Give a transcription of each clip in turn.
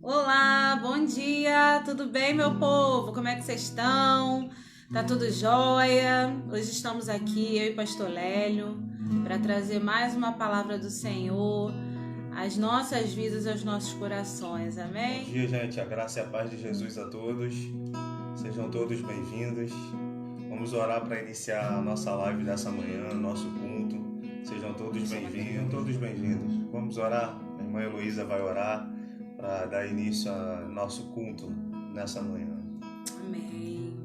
Olá, bom dia, tudo bem, meu povo? Como é que vocês estão? Tá tudo jóia? Hoje estamos aqui, eu e Pastor Lélio, para trazer mais uma palavra do Senhor às nossas vidas, aos nossos corações, amém? Bom dia, gente. A graça e a paz de Jesus a todos. Sejam todos bem-vindos. Vamos orar para iniciar a nossa live dessa manhã, nosso culto. Sejam todos bem-vindos. Vamos orar. A irmã Heloísa vai orar para dar início ao nosso culto nessa manhã. Amém.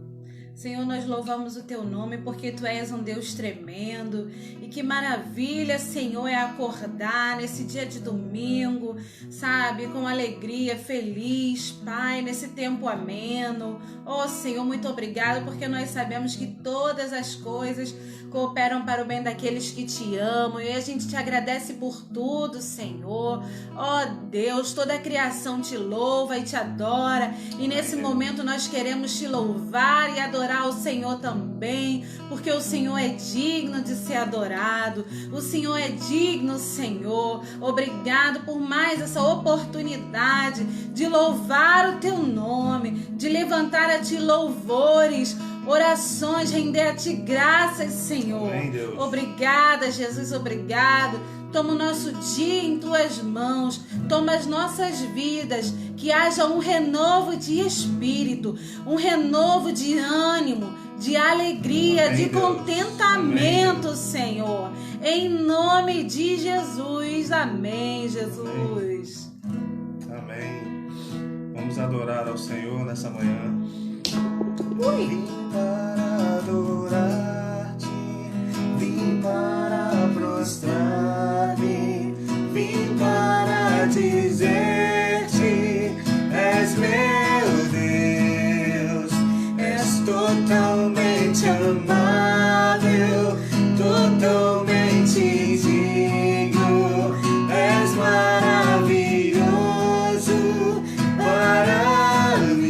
Senhor, nós louvamos o Teu nome porque Tu és um Deus tremendo e que maravilha, Senhor, é acordar nesse dia de domingo, sabe, com alegria, feliz, Pai, nesse tempo ameno. Oh, Senhor, muito obrigado porque nós sabemos que todas as coisas cooperam para o bem daqueles que Te amam e a gente Te agradece por tudo, Senhor. Oh, Deus, toda a criação Te louva e Te adora e nesse momento nós queremos Te louvar e adorar o Senhor também, porque o Senhor é digno de ser adorado, o Senhor é digno, Senhor. Obrigado por mais essa oportunidade de louvar o Teu nome, de levantar a Ti louvores, orações, render a Ti graças, Senhor. Amém, Deus. Obrigada, Jesus, obrigado. Toma o nosso dia em Tuas mãos, toma as nossas vidas, que haja um renovo de espírito, um renovo de ânimo, de alegria, Amém, de Deus. Contentamento, Amém. Senhor. Em nome de Jesus, amém, Jesus. Amém. Vamos adorar ao Senhor nessa manhã. Ui. Vim para adorar-te, vim para prostrar-me, vim para dizer-te: és meu Deus, és totalmente amável, totalmente digno, és maravilhoso para mim.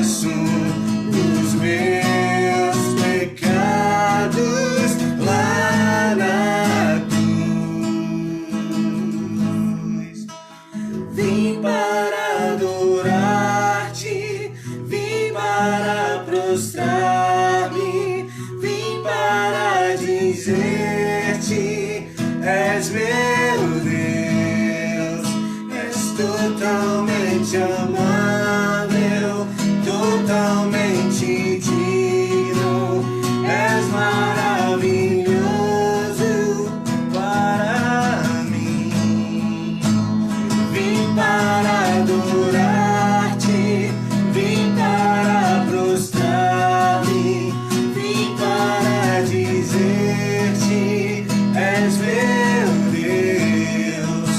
confesso os meus pecados lá na cruz. Vim para adorar-te, vim para prostrar-me, vim para dizer-te: és meu Deus, és totalmente amável, totalmente digno, és maravilhoso para mim. Vim para adorar-te, vim para prostrar-me, vim para dizer-te: és meu Deus,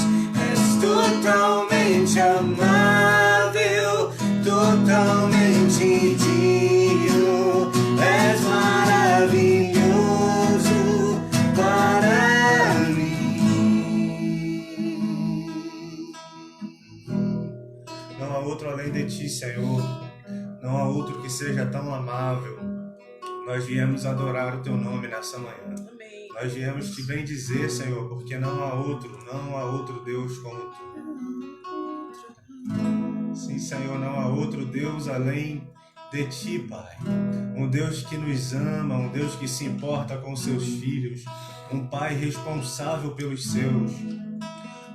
és totalmente amável, totalmente digno, és maravilhoso para mim. Não há outro além de ti, Senhor, não há outro que seja tão amável. Nós viemos adorar o teu nome nessa manhã. Amém. Nós viemos te bendizer, Senhor, porque não há outro Deus como tu. Sim, Senhor, não há outro Deus além de ti, Pai. Um Deus que nos ama, um Deus que se importa com seus filhos, um Pai responsável pelos seus,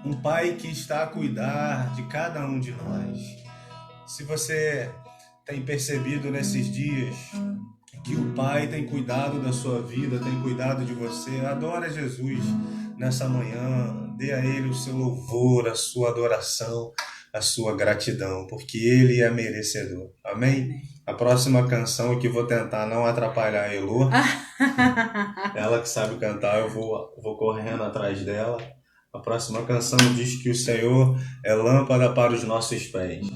um Pai que está a cuidar de cada um de nós. Se você tem percebido nesses dias que o Pai tem cuidado da sua vida, tem cuidado de você, adora Jesus nessa manhã, dê a Ele o seu louvor, a sua adoração, a sua gratidão, porque Ele é merecedor. Amém? A próxima canção que vou tentar não atrapalhar a Elô, ela que sabe cantar, eu vou correndo atrás dela. A próxima canção diz que o Senhor é lâmpada para os nossos pés.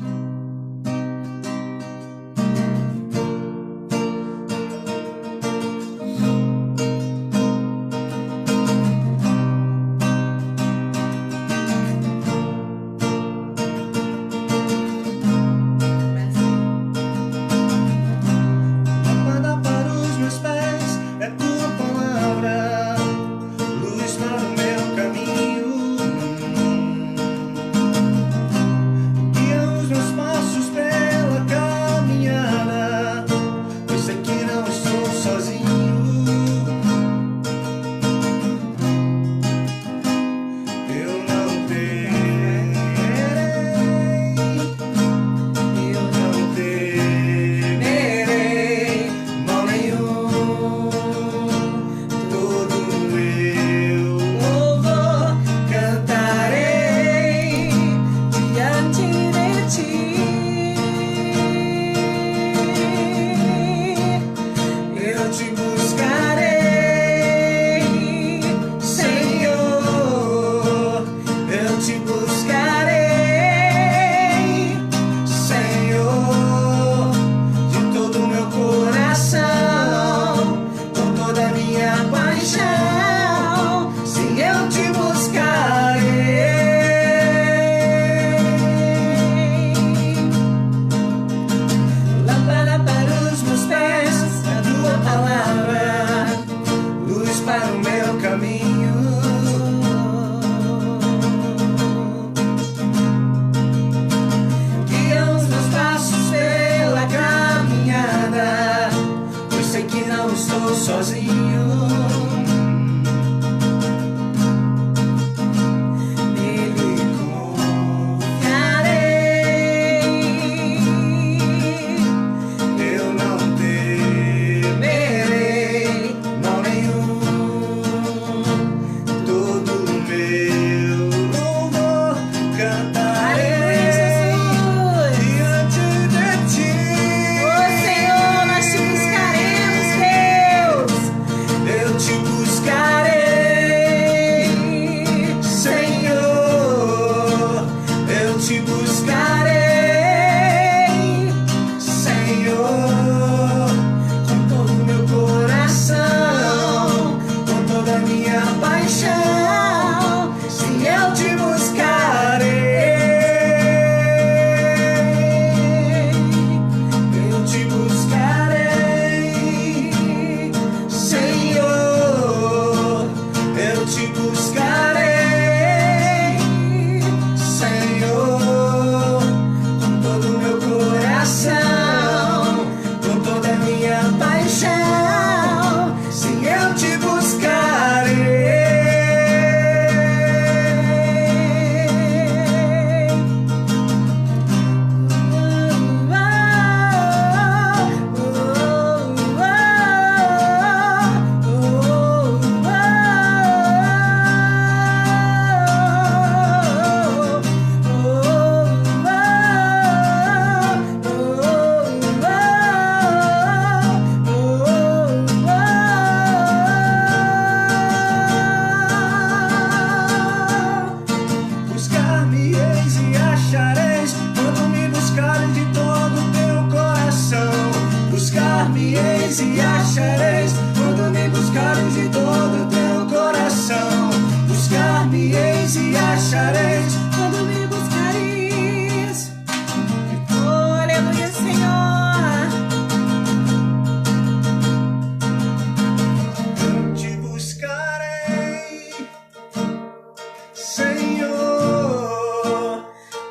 Buscar-me-eis e achareis, quando me buscares de todo o teu coração. Buscar-me-eis e achareis, quando me buscares. Oh, aleluia, Senhor. Eu te buscarei, Senhor.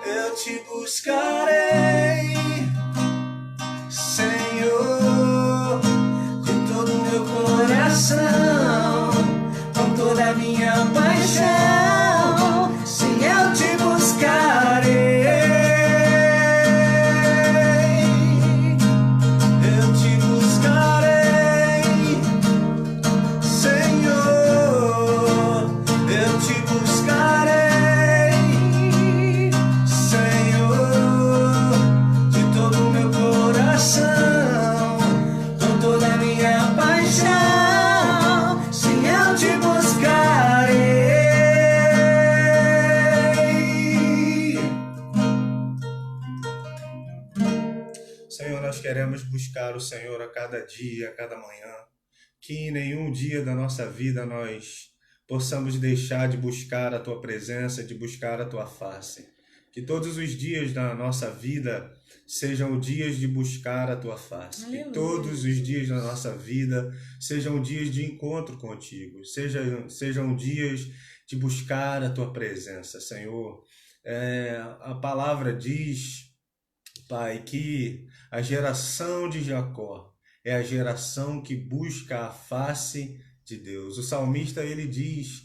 Eu te buscarei, Senhor, com todo o meu coração, com toda a minha paixão. Sim, eu te buscarei, eu te buscarei, Senhor, eu te buscarei, Senhor, de todo o meu coração, com toda a minha paixão. Sim, eu te buscarei. Senhor, nós queremos buscar o Senhor a cada dia, a cada manhã. Que em nenhum dia da nossa vida nós possamos deixar de buscar a Tua presença, de buscar a Tua face. Que todos os dias da nossa vida sejam dias de buscar a Tua face. Aleluia. Que todos os dias da nossa vida sejam dias de encontro contigo. Sejam dias de buscar a Tua presença, Senhor. A palavra diz, Pai, que a geração de Jacó é a geração que busca a face de Deus. O salmista, ele diz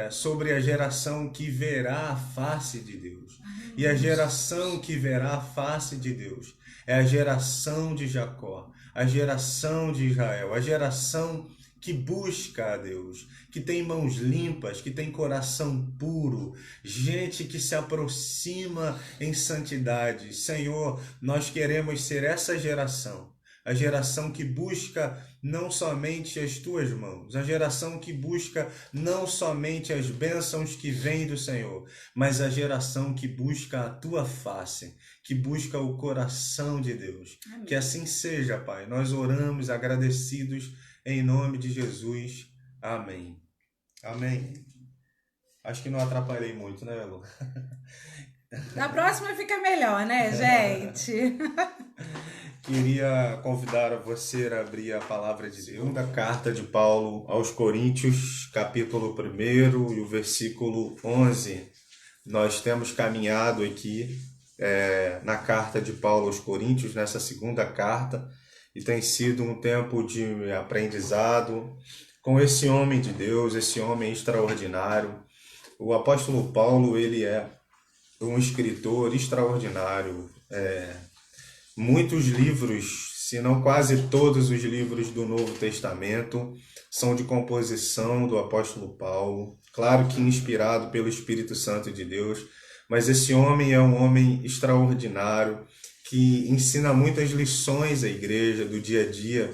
sobre a geração que verá a face de Deus. E a geração que verá a face de Deus é a geração de Jacó, a geração de Israel, a geração que busca a Deus, que tem mãos limpas, que tem coração puro, gente que se aproxima em santidade. Senhor, nós queremos ser essa geração, a geração que busca não somente as Tuas mãos, a geração que busca não somente as bênçãos que vêm do Senhor, mas a geração que busca a Tua face, que busca o coração de Deus. Amém. Que assim seja, Pai. Nós oramos agradecidos em nome de Jesus. Amém. Amém. Acho que não atrapalhei muito, né, Elo? Na próxima fica melhor, né, gente? Queria convidar você a abrir a palavra de Deus. Segunda carta de Paulo aos Coríntios, capítulo 1 e o versículo 11. Nós temos caminhado aqui na carta de Paulo aos Coríntios, nessa segunda carta, e tem sido um tempo de aprendizado com esse homem de Deus, esse homem extraordinário. O apóstolo Paulo, ele é um escritor extraordinário. Muitos livros, se não quase todos os livros do Novo Testamento, são de composição do apóstolo Paulo. Claro que inspirado pelo Espírito Santo de Deus, mas esse homem é um homem extraordinário, que ensina muitas lições à igreja do dia a dia.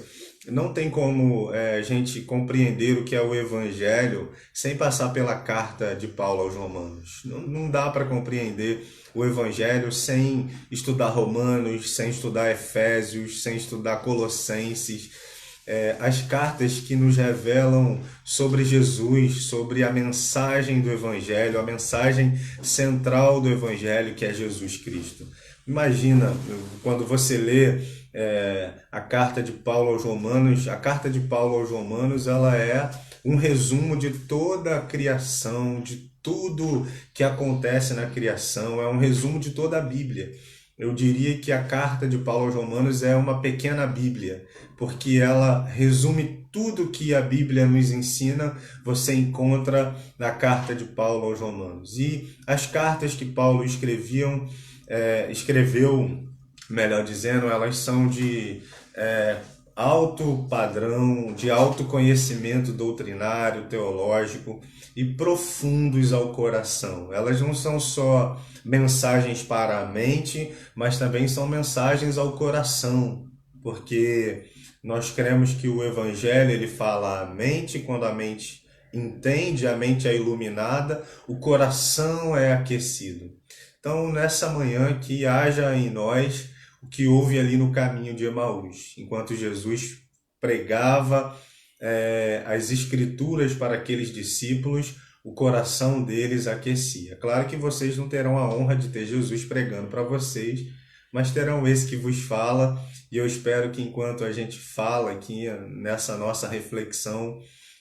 Não tem como a gente compreender o que é o Evangelho sem passar pela carta de Paulo aos Romanos. Não dá para compreender o Evangelho sem estudar Romanos, sem estudar Efésios, sem estudar Colossenses. As cartas que nos revelam sobre Jesus, sobre a mensagem do Evangelho, a mensagem central do Evangelho, que é Jesus Cristo. Imagina, quando você lê a carta de Paulo aos Romanos, a carta de Paulo aos Romanos, ela é um resumo de toda a criação, de tudo que acontece na criação, é um resumo de toda a Bíblia. Eu diria que a carta de Paulo aos Romanos é uma pequena Bíblia, porque ela resume tudo que a Bíblia nos ensina, você encontra na carta de Paulo aos Romanos. E as cartas que Paulo escreveu, melhor dizendo, elas são de alto padrão, de alto conhecimento doutrinário, teológico e profundos ao coração. Elas não são só mensagens para a mente, mas também são mensagens ao coração, porque nós cremos que o Evangelho ele fala à mente, quando a mente entende, a mente é iluminada, o coração é aquecido. Então, nessa manhã, que haja em nós o que houve ali no caminho de Emaús, enquanto Jesus pregava as escrituras para aqueles discípulos, o coração deles aquecia. Claro que vocês não terão a honra de ter Jesus pregando para vocês, mas terão esse que vos fala, e eu espero que enquanto a gente fala aqui nessa nossa reflexão,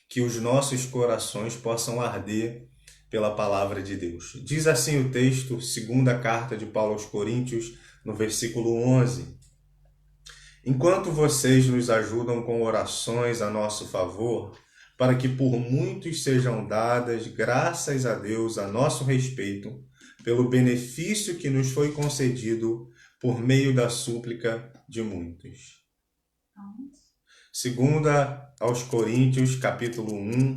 que os nossos corações possam arder pela palavra de Deus. Diz assim o texto, segunda carta de Paulo aos Coríntios, no versículo 11. Enquanto vocês nos ajudam com orações a nosso favor, para que por muitos sejam dadas graças a Deus a nosso respeito, pelo benefício que nos foi concedido por meio da súplica de muitos. Segunda aos Coríntios, capítulo 1,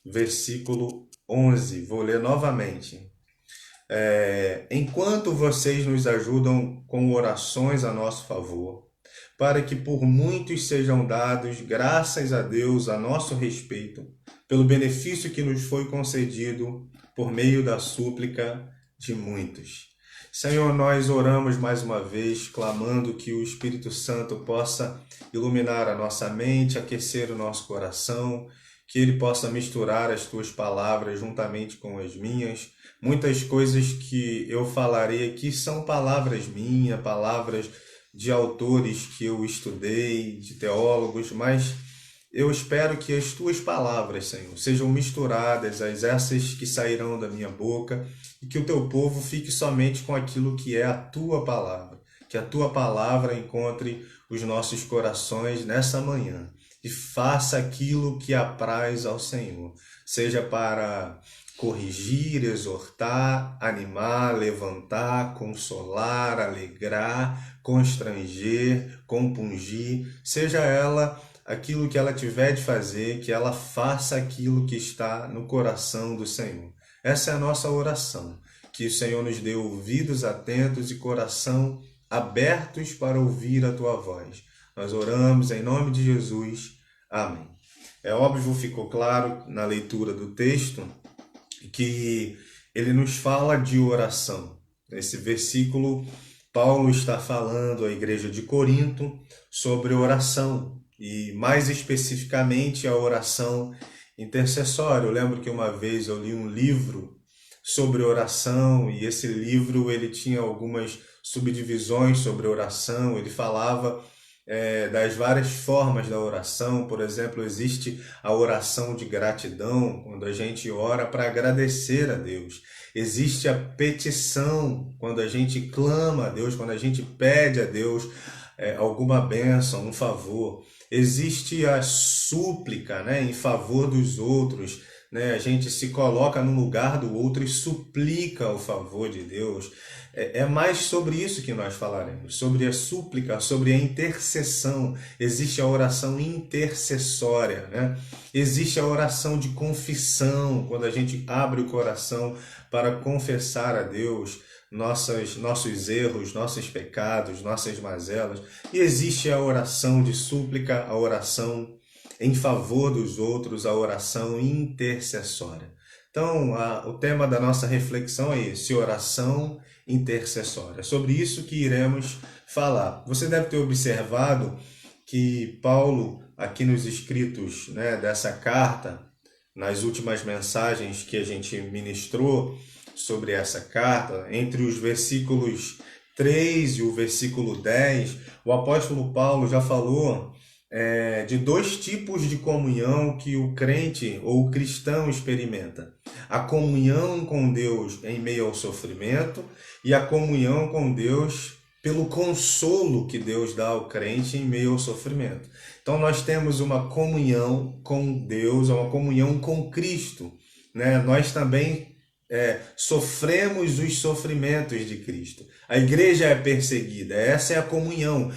versículo 11. Vou ler novamente. Enquanto vocês nos ajudam com orações a nosso favor, para que por muitos sejam dados graças a Deus a nosso respeito, pelo benefício que nos foi concedido por meio da súplica de muitos. Senhor, nós oramos mais uma vez, clamando que o Espírito Santo possa iluminar a nossa mente, aquecer o nosso coração, que ele possa misturar as tuas palavras juntamente com as minhas. Muitas coisas que eu falarei aqui são palavras minhas, palavras de autores que eu estudei, de teólogos, mas eu espero que as tuas palavras, Senhor, sejam misturadas às essas que sairão da minha boca e que o teu povo fique somente com aquilo que é a tua palavra, que a tua palavra encontre os nossos corações nessa manhã e faça aquilo que apraz ao Senhor, seja para corrigir, exortar, animar, levantar, consolar, alegrar, constranger, compungir, seja ela aquilo que ela tiver de fazer, que ela faça aquilo que está no coração do Senhor. Essa é a nossa oração, que o Senhor nos dê ouvidos atentos e coração abertos para ouvir a tua voz. Nós oramos em nome de Jesus. Amém. É óbvio, ficou claro na leitura do texto que ele nos fala de oração. Nesse versículo, Paulo está falando à igreja de Corinto sobre oração e mais especificamente a oração intercessória. Eu lembro que uma vez eu li um livro sobre oração e esse livro ele tinha algumas subdivisões sobre oração. Ele falava das várias formas da oração. Por exemplo, existe a oração de gratidão, quando a gente ora para agradecer a Deus. Existe a petição, quando a gente clama a Deus, quando a gente pede a Deus alguma bênção, um favor. Existe a súplica, em favor dos outros. A gente se coloca no lugar do outro e suplica o favor de Deus. É mais sobre isso que nós falaremos, sobre a súplica, sobre a intercessão. Existe a oração intercessória, Existe a oração de confissão, quando a gente abre o coração para confessar a Deus nossos erros, nossos pecados, nossas mazelas. E existe a oração de súplica, a oração em favor dos outros, a oração intercessória. Então, o tema da nossa reflexão é esse, oração intercessória. É sobre isso que iremos falar. Você deve ter observado que Paulo, aqui nos escritos dessa carta, nas últimas mensagens que a gente ministrou sobre essa carta, entre os versículos 3 e o versículo 10, o apóstolo Paulo já falou de dois tipos de comunhão que o crente ou o cristão experimenta. A comunhão com Deus em meio ao sofrimento e a comunhão com Deus pelo consolo que Deus dá ao crente em meio ao sofrimento. Então nós temos uma comunhão com Deus, uma comunhão com Cristo. Nós também sofremos os sofrimentos de Cristo. A igreja é perseguida, essa é a comunhão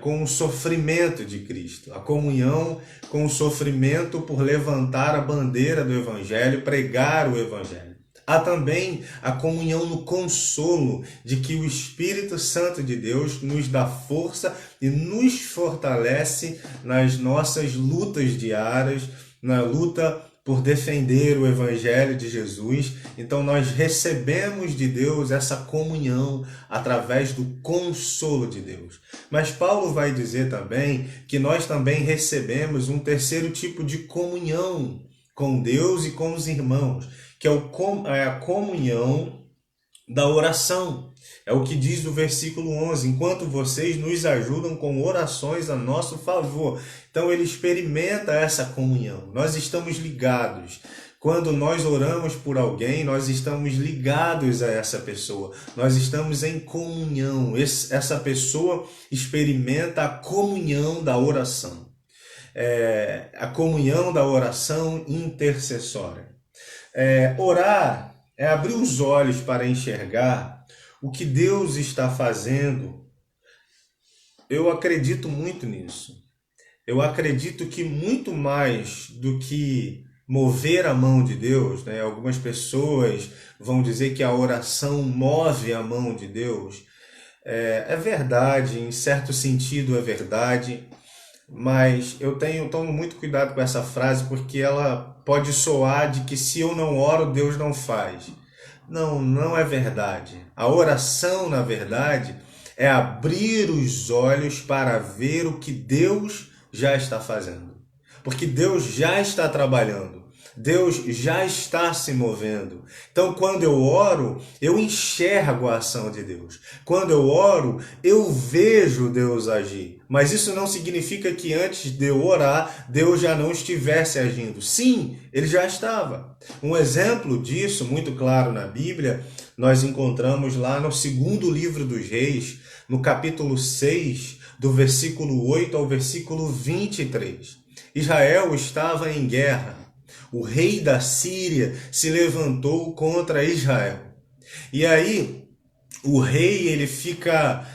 com o sofrimento de Cristo, a comunhão com o sofrimento por levantar a bandeira do Evangelho, pregar o Evangelho. Há também a comunhão no consolo de que o Espírito Santo de Deus nos dá força e nos fortalece nas nossas lutas diárias, na luta por defender o Evangelho de Jesus. Então nós recebemos de Deus essa comunhão através do consolo de Deus. Mas Paulo vai dizer também que nós também recebemos um terceiro tipo de comunhão com Deus e com os irmãos, que é a comunhão da oração. É o que diz no versículo 11, enquanto vocês nos ajudam com orações a nosso favor. Então ele experimenta essa comunhão. Nós estamos ligados. Quando nós oramos por alguém, nós estamos ligados a essa pessoa. Nós estamos em comunhão. Essa pessoa experimenta a comunhão da oração. A comunhão da oração intercessória. Orar é abrir os olhos para enxergar o que Deus está fazendo. Eu acredito muito nisso. Eu acredito que muito mais do que mover a mão de Deus, né? Algumas pessoas vão dizer que a oração move a mão de Deus. É verdade, em certo sentido é verdade, mas eu tomo muito cuidado com essa frase, porque ela pode soar de que se eu não oro, Deus não faz. Não, não é verdade. A oração, na verdade, é abrir os olhos para ver o que Deus já está fazendo. Porque Deus já está trabalhando. Deus já está se movendo. Então, quando eu oro, eu enxergo a ação de Deus. Quando eu oro, eu vejo Deus agir. Mas isso não significa que antes de eu orar, Deus já não estivesse agindo. Sim, ele já estava. Um exemplo disso, muito claro na Bíblia, nós encontramos lá no segundo livro dos Reis, no capítulo 6, do versículo 8 ao versículo 23. Israel estava em guerra. O rei da Síria se levantou contra Israel. E aí, o rei ele fica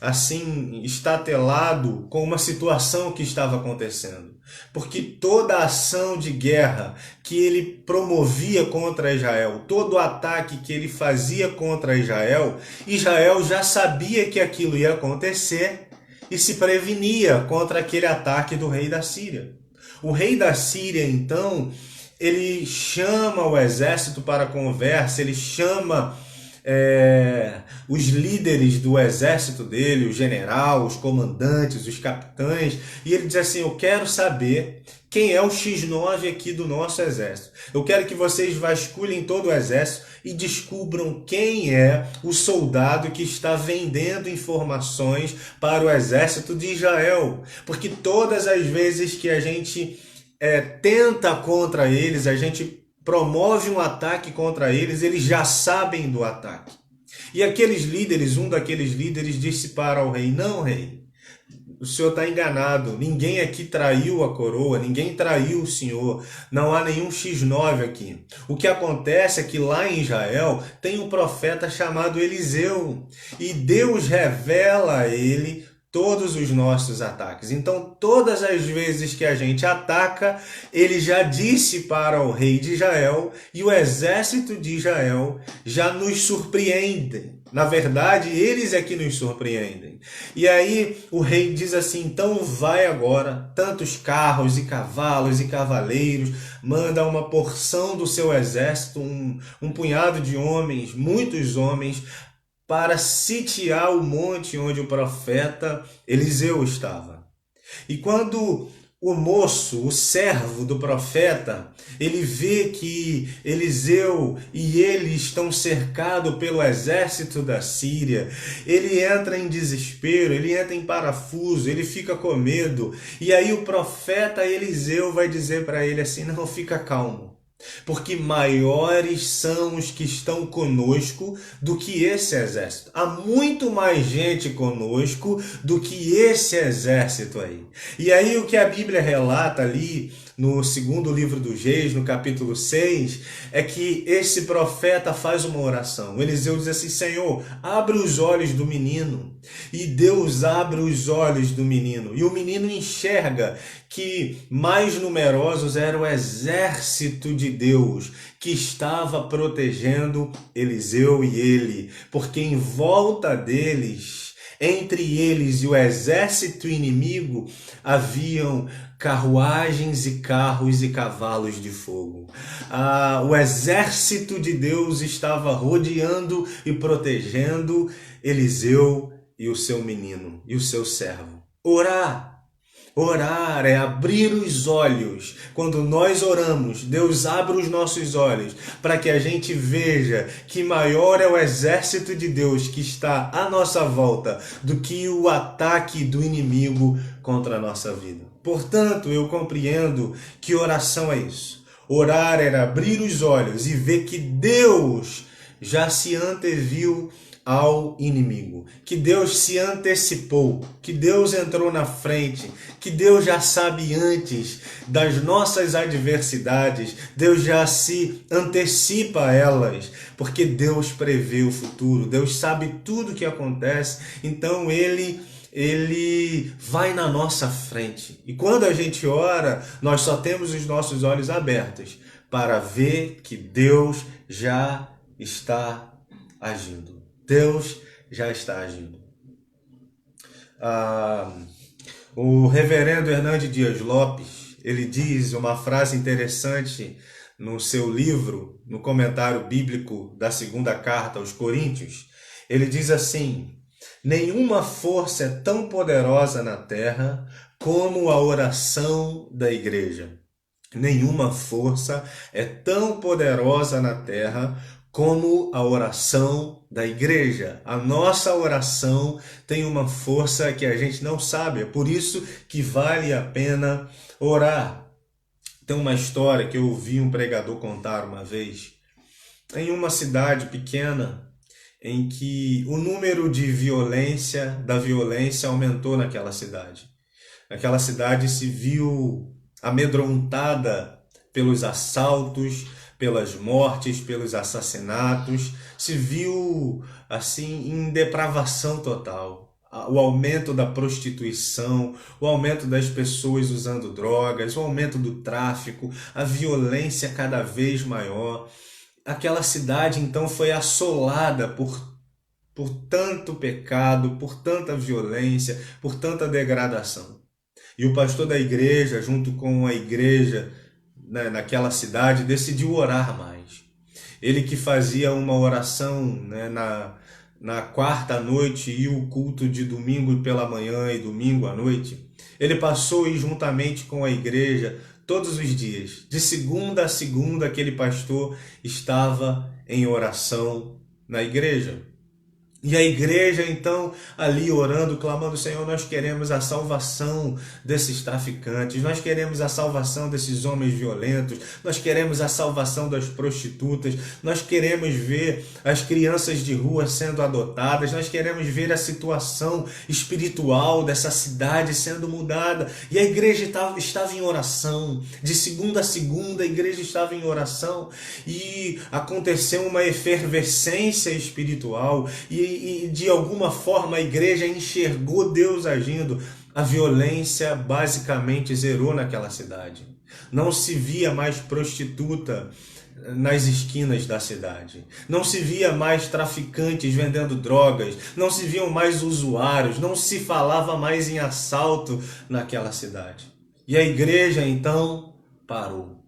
assim, estatelado com uma situação que estava acontecendo. Porque toda a ação de guerra que ele promovia contra Israel, todo o ataque que ele fazia contra Israel, Israel já sabia que aquilo ia acontecer e se prevenia contra aquele ataque do rei da Síria. O rei da Síria, então, ele chama o exército para conversa, ele chama os líderes do exército dele, o general, os comandantes, os capitães, e ele diz assim: eu quero saber quem é o X9 aqui do nosso exército. Eu quero que vocês vasculhem todo o exército e descubram quem é o soldado que está vendendo informações para o exército de Israel. Porque todas as vezes que a gente tenta contra eles, a gente promove um ataque contra eles, eles já sabem do ataque. E aqueles líderes, um daqueles líderes disse para o rei: não, rei, o senhor está enganado, ninguém aqui traiu a coroa, ninguém traiu o senhor, não há nenhum X9 aqui. O que acontece é que lá em Israel tem um profeta chamado Eliseu, e Deus revela a ele todos os nossos ataques. Então, todas as vezes que a gente ataca, ele já disse para o rei de Israel, e o exército de Israel já nos surpreende. Na verdade, eles é que nos surpreendem. E aí o rei diz assim: então vai agora, tantos carros e cavalos e cavaleiros, manda uma porção do seu exército, um punhado de homens, muitos homens, para sitiar o monte onde o profeta Eliseu estava. E quando o moço, o servo do profeta, ele vê que Eliseu e ele estão cercados pelo exército da Síria, ele entra em desespero, ele entra em parafuso, ele fica com medo. E aí o profeta Eliseu vai dizer para ele assim: não, fica calmo, porque maiores são os que estão conosco do que esse exército. Há muito mais gente conosco do que esse exército aí. E aí o que a Bíblia relata ali no segundo livro dos Reis, no capítulo 6, é que esse profeta faz uma oração. Eliseu diz assim: Senhor, abre os olhos do menino. E Deus abre os olhos do menino. E o menino enxerga que mais numerosos era o exército de Deus que estava protegendo Eliseu e ele, porque em volta deles Entre eles e o exército inimigo haviam carruagens e carros e cavalos de fogo. O exército de Deus estava rodeando e protegendo Eliseu e o seu menino e o seu servo. Orar é abrir os olhos. Quando nós oramos, Deus abre os nossos olhos para que a gente veja que maior é o exército de Deus que está à nossa volta do que o ataque do inimigo contra a nossa vida. Portanto, eu compreendo que oração é isso. Orar era abrir os olhos e ver que Deus já se anteviu ao inimigo, que Deus se antecipou, que Deus entrou na frente, que Deus já sabe antes das nossas adversidades, Deus já se antecipa a elas, porque Deus prevê o futuro, Deus sabe tudo o que acontece, então Ele vai na nossa frente. E quando a gente ora, nós só temos os nossos olhos abertos para ver que Deus já está agindo. Deus já está agindo. O reverendo Hernandes Dias Lopes, ele diz uma frase interessante no seu livro, no comentário bíblico da segunda carta aos Coríntios. Ele diz assim: nenhuma força é tão poderosa na terra como a oração da igreja. Nenhuma força é tão poderosa na terra como a oração da igreja. A nossa oração tem uma força que a gente não sabe, é por isso que vale a pena orar. Tem uma história que eu ouvi um pregador contar uma vez, em uma cidade pequena, em que o número de da violência aumentou naquela cidade. Aquela cidade se viu amedrontada pelos assaltos, pelas mortes, pelos assassinatos, se viu assim em depravação total. O aumento da prostituição, o aumento das pessoas usando drogas, o aumento do tráfico, a violência cada vez maior. Aquela cidade então foi assolada por tanto pecado, por tanta violência, por tanta degradação. E o pastor da igreja, junto com a igreja naquela cidade, decidiu orar mais. Ele que fazia uma oração na quarta noite e o culto de domingo pela manhã e domingo à noite, ele passou a ir juntamente com a igreja todos os dias. De segunda a segunda, aquele pastor estava em oração na igreja. E a igreja, então, ali orando, clamando: Senhor, nós queremos a salvação desses traficantes, nós queremos a salvação desses homens violentos, nós queremos a salvação das prostitutas, nós queremos ver as crianças de rua sendo adotadas, nós queremos ver a situação espiritual dessa cidade sendo mudada. E a igreja estava em oração, de segunda a segunda a igreja estava em oração, e aconteceu uma efervescência espiritual, e de alguma forma a igreja enxergou Deus agindo. A violência basicamente zerou naquela cidade. Não se via mais prostituta nas esquinas da cidade. Não se via mais traficantes vendendo drogas. Não se viam mais usuários. Não se falava mais em assalto naquela cidade. E a igreja então parou.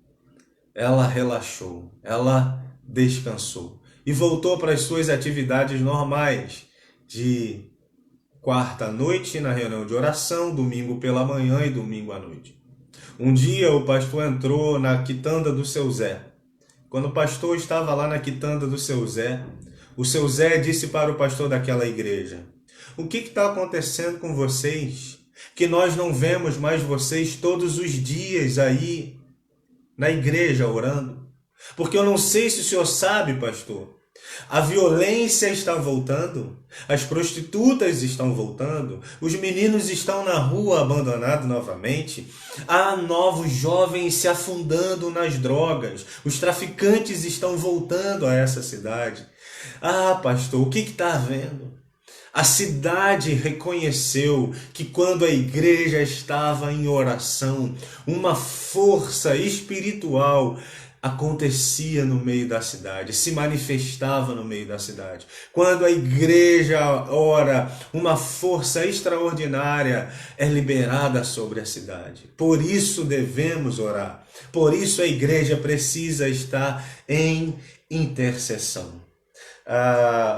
Ela relaxou. Ela descansou. E voltou para as suas atividades normais, de quarta à noite na reunião de oração, domingo pela manhã e domingo à noite. Um dia o pastor entrou na quitanda do seu Zé. Quando o pastor estava lá na quitanda do seu Zé, o seu Zé disse para o pastor daquela igreja: o que está acontecendo com vocês? Que nós não vemos mais vocês todos os dias aí na igreja orando? Porque eu não sei se o senhor sabe, pastor, a violência está voltando, as prostitutas estão voltando, os meninos estão na rua abandonados novamente, há novos jovens se afundando nas drogas, os traficantes estão voltando a essa cidade. Ah, pastor, o que está havendo? A cidade reconheceu que quando a igreja estava em oração, uma força espiritual acontecia no meio da cidade, se manifestava no meio da cidade. Quando a igreja ora, uma força extraordinária é liberada sobre a cidade. Por isso devemos orar. Por isso a igreja precisa estar em intercessão.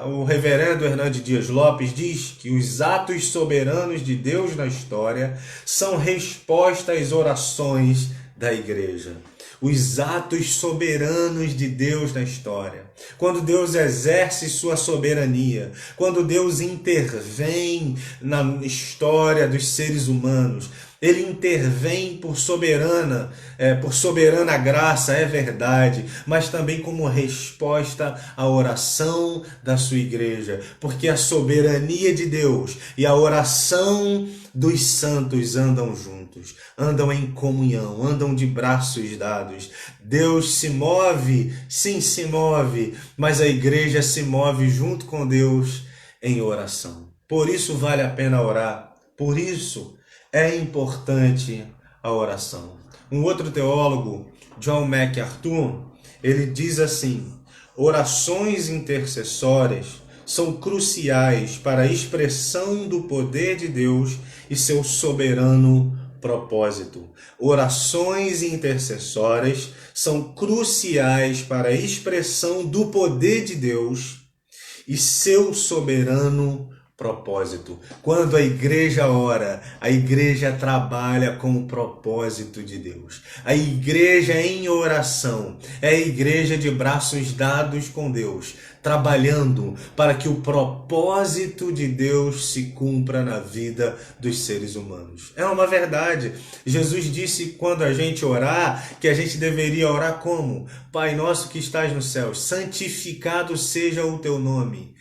O reverendo Hernandes Dias Lopes diz que os atos soberanos de Deus na história são resposta às orações da igreja. Os atos soberanos de Deus na história. Quando Deus exerce sua soberania, quando Deus intervém na história dos seres humanos, Ele intervém por soberana graça, é verdade, mas também como resposta à oração da sua igreja, porque a soberania de Deus e a oração dos santos andam juntos, andam em comunhão, andam de braços dados. Deus se move, sim, se move, mas a igreja se move junto com Deus em oração. Por isso vale a pena orar, por isso é importante a oração. Um outro teólogo, John MacArthur, ele diz assim: orações intercessórias são cruciais para a expressão do poder de Deus e seu soberano propósito. Orações intercessórias são cruciais para a expressão do poder de Deus e seu soberano propósito. Quando a igreja ora, a igreja trabalha com o propósito de Deus. A igreja em oração é a igreja de braços dados com Deus, trabalhando para que o propósito de Deus se cumpra na vida dos seres humanos. É uma verdade. Jesus disse quando a gente orar, que a gente deveria orar como? Pai nosso que estás nos céus, santificado seja o teu nome.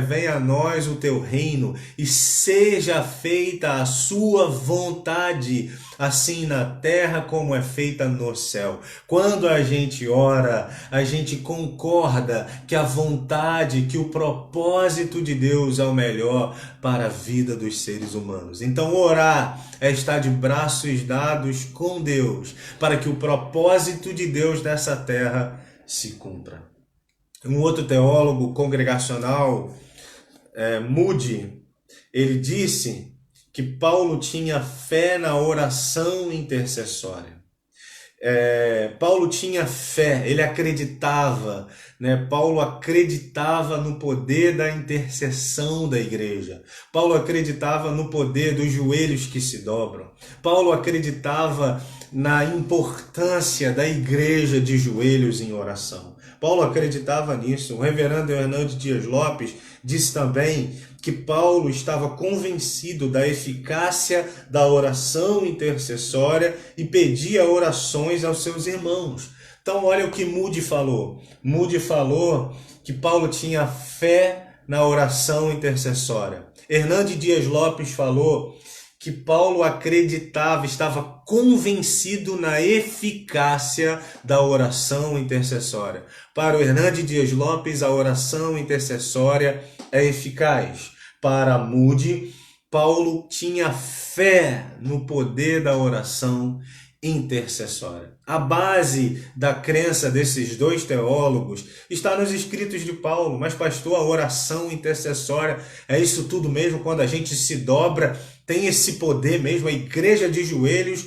Venha a nós o teu reino e seja feita a sua vontade, assim na terra como é feita no céu. Quando a gente ora, a gente concorda que a vontade, que o propósito de Deus é o melhor para a vida dos seres humanos. Então orar é estar de braços dados com Deus, para que o propósito de Deus nessa terra se cumpra. Um outro teólogo congregacional, Moody, ele disse que Paulo tinha fé na oração intercessória. Paulo tinha fé, ele acreditava, Paulo acreditava no poder da intercessão da igreja. Paulo acreditava no poder dos joelhos que se dobram. Paulo acreditava na importância da igreja de joelhos em oração. Paulo acreditava nisso. O reverendo Hernandes Dias Lopes disse também que Paulo estava convencido da eficácia da oração intercessória e pedia orações aos seus irmãos. Então olha o que Moody falou. Moody falou que Paulo tinha fé na oração intercessória. Hernandes Dias Lopes falou que Paulo acreditava, estava convencido na eficácia da oração intercessória. Para o Hernandes Dias Lopes, a oração intercessória é eficaz. Para Moody, Paulo tinha fé no poder da oração intercessória. A base da crença desses dois teólogos está nos escritos de Paulo. Mas pastor, a oração intercessória é isso tudo mesmo? Quando a gente se dobra, tem esse poder mesmo? A igreja de joelhos,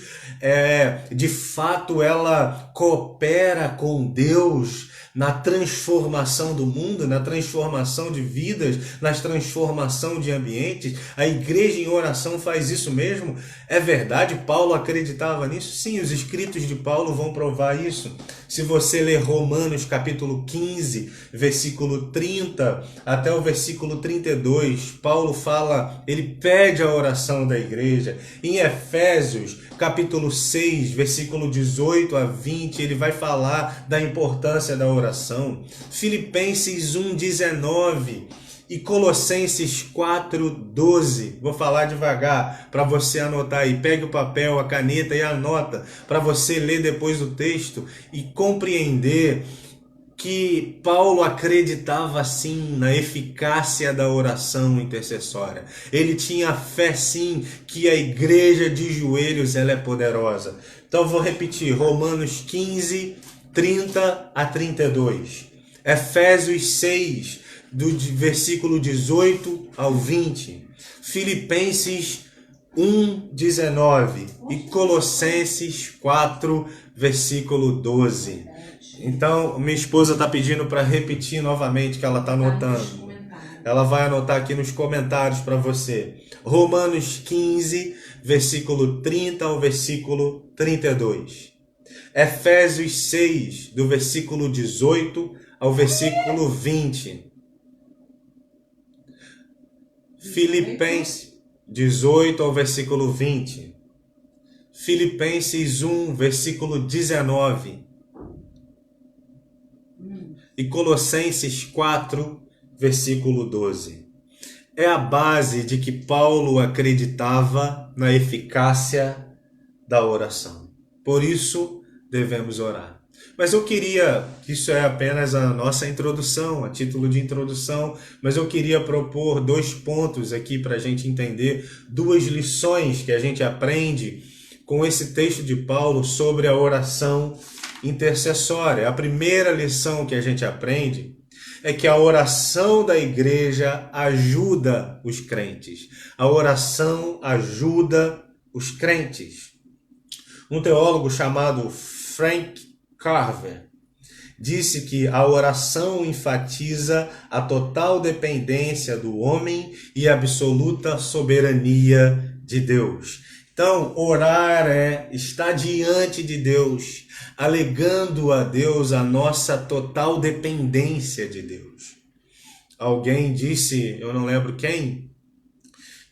de fato, ela coopera com Deus na transformação do mundo, na transformação de vidas, na transformação de ambientes? A igreja em oração faz isso mesmo? É verdade? Paulo acreditava nisso? Sim, os escritos de Paulo vão provar isso. Se você ler Romanos capítulo 15, versículo 30 até o versículo 32, Paulo fala, ele pede a oração da igreja. Em Efésios capítulo 6, versículo 18 a 20, ele vai falar da importância da oração. Filipenses 1:19 e Colossenses 4:12. Vou falar devagar para você anotar aí. Pegue o papel, a caneta e anota para você ler depois o texto e compreender que Paulo acreditava sim na eficácia da oração intercessória. Ele tinha fé sim que a igreja de joelhos ela é poderosa. Então vou repetir, Romanos 15, 30 a 32. Efésios 6, do versículo 18 ao 20. Filipenses 1, 19. E Colossenses 4, versículo 12. Então, minha esposa está pedindo para repetir novamente, que ela está anotando. Ela vai anotar aqui nos comentários para você. Romanos 15, versículo 30 ao versículo 32. Efésios 6, do versículo 18 ao versículo 20. Filipenses 18 ao versículo 20. Filipenses 1, versículo 19. E Colossenses 4, versículo 12. É a base de que Paulo acreditava na eficácia da oração. Por isso, devemos orar. Mas eu queria, isso é apenas a nossa introdução, a título de introdução, mas eu queria propor 2 pontos aqui para a gente entender, 2 lições que a gente aprende com esse texto de Paulo sobre a oração intercessória. A primeira lição que a gente aprende é que a oração da igreja ajuda os crentes. A oração ajuda os crentes. Um teólogo chamado Frank Carver disse que a oração enfatiza a total dependência do homem e a absoluta soberania de Deus. Então, orar é estar diante de Deus, alegando a Deus a nossa total dependência de Deus. Alguém disse, eu não lembro quem,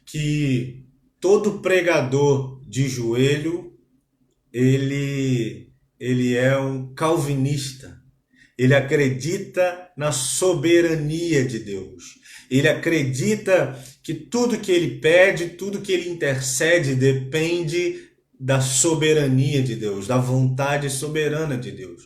que todo pregador de joelho, ele é um calvinista. Ele acredita na soberania de Deus. Ele acredita que tudo que ele pede, tudo que ele intercede depende da soberania de Deus, da vontade soberana de Deus.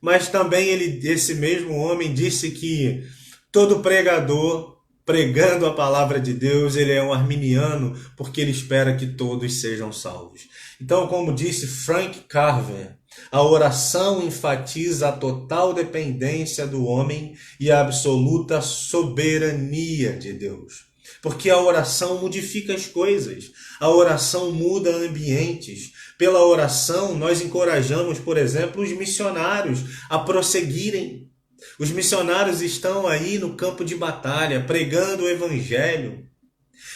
Mas também esse mesmo homem disse que todo pregador, pregando a palavra de Deus, ele é um arminiano, porque ele espera que todos sejam salvos. Então, como disse Frank Carver, a oração enfatiza a total dependência do homem e a absoluta soberania de Deus. Porque a oração modifica as coisas, a oração muda ambientes. Pela oração, nós encorajamos, por exemplo, os missionários a prosseguirem. Os missionários estão aí no campo de batalha, pregando o evangelho.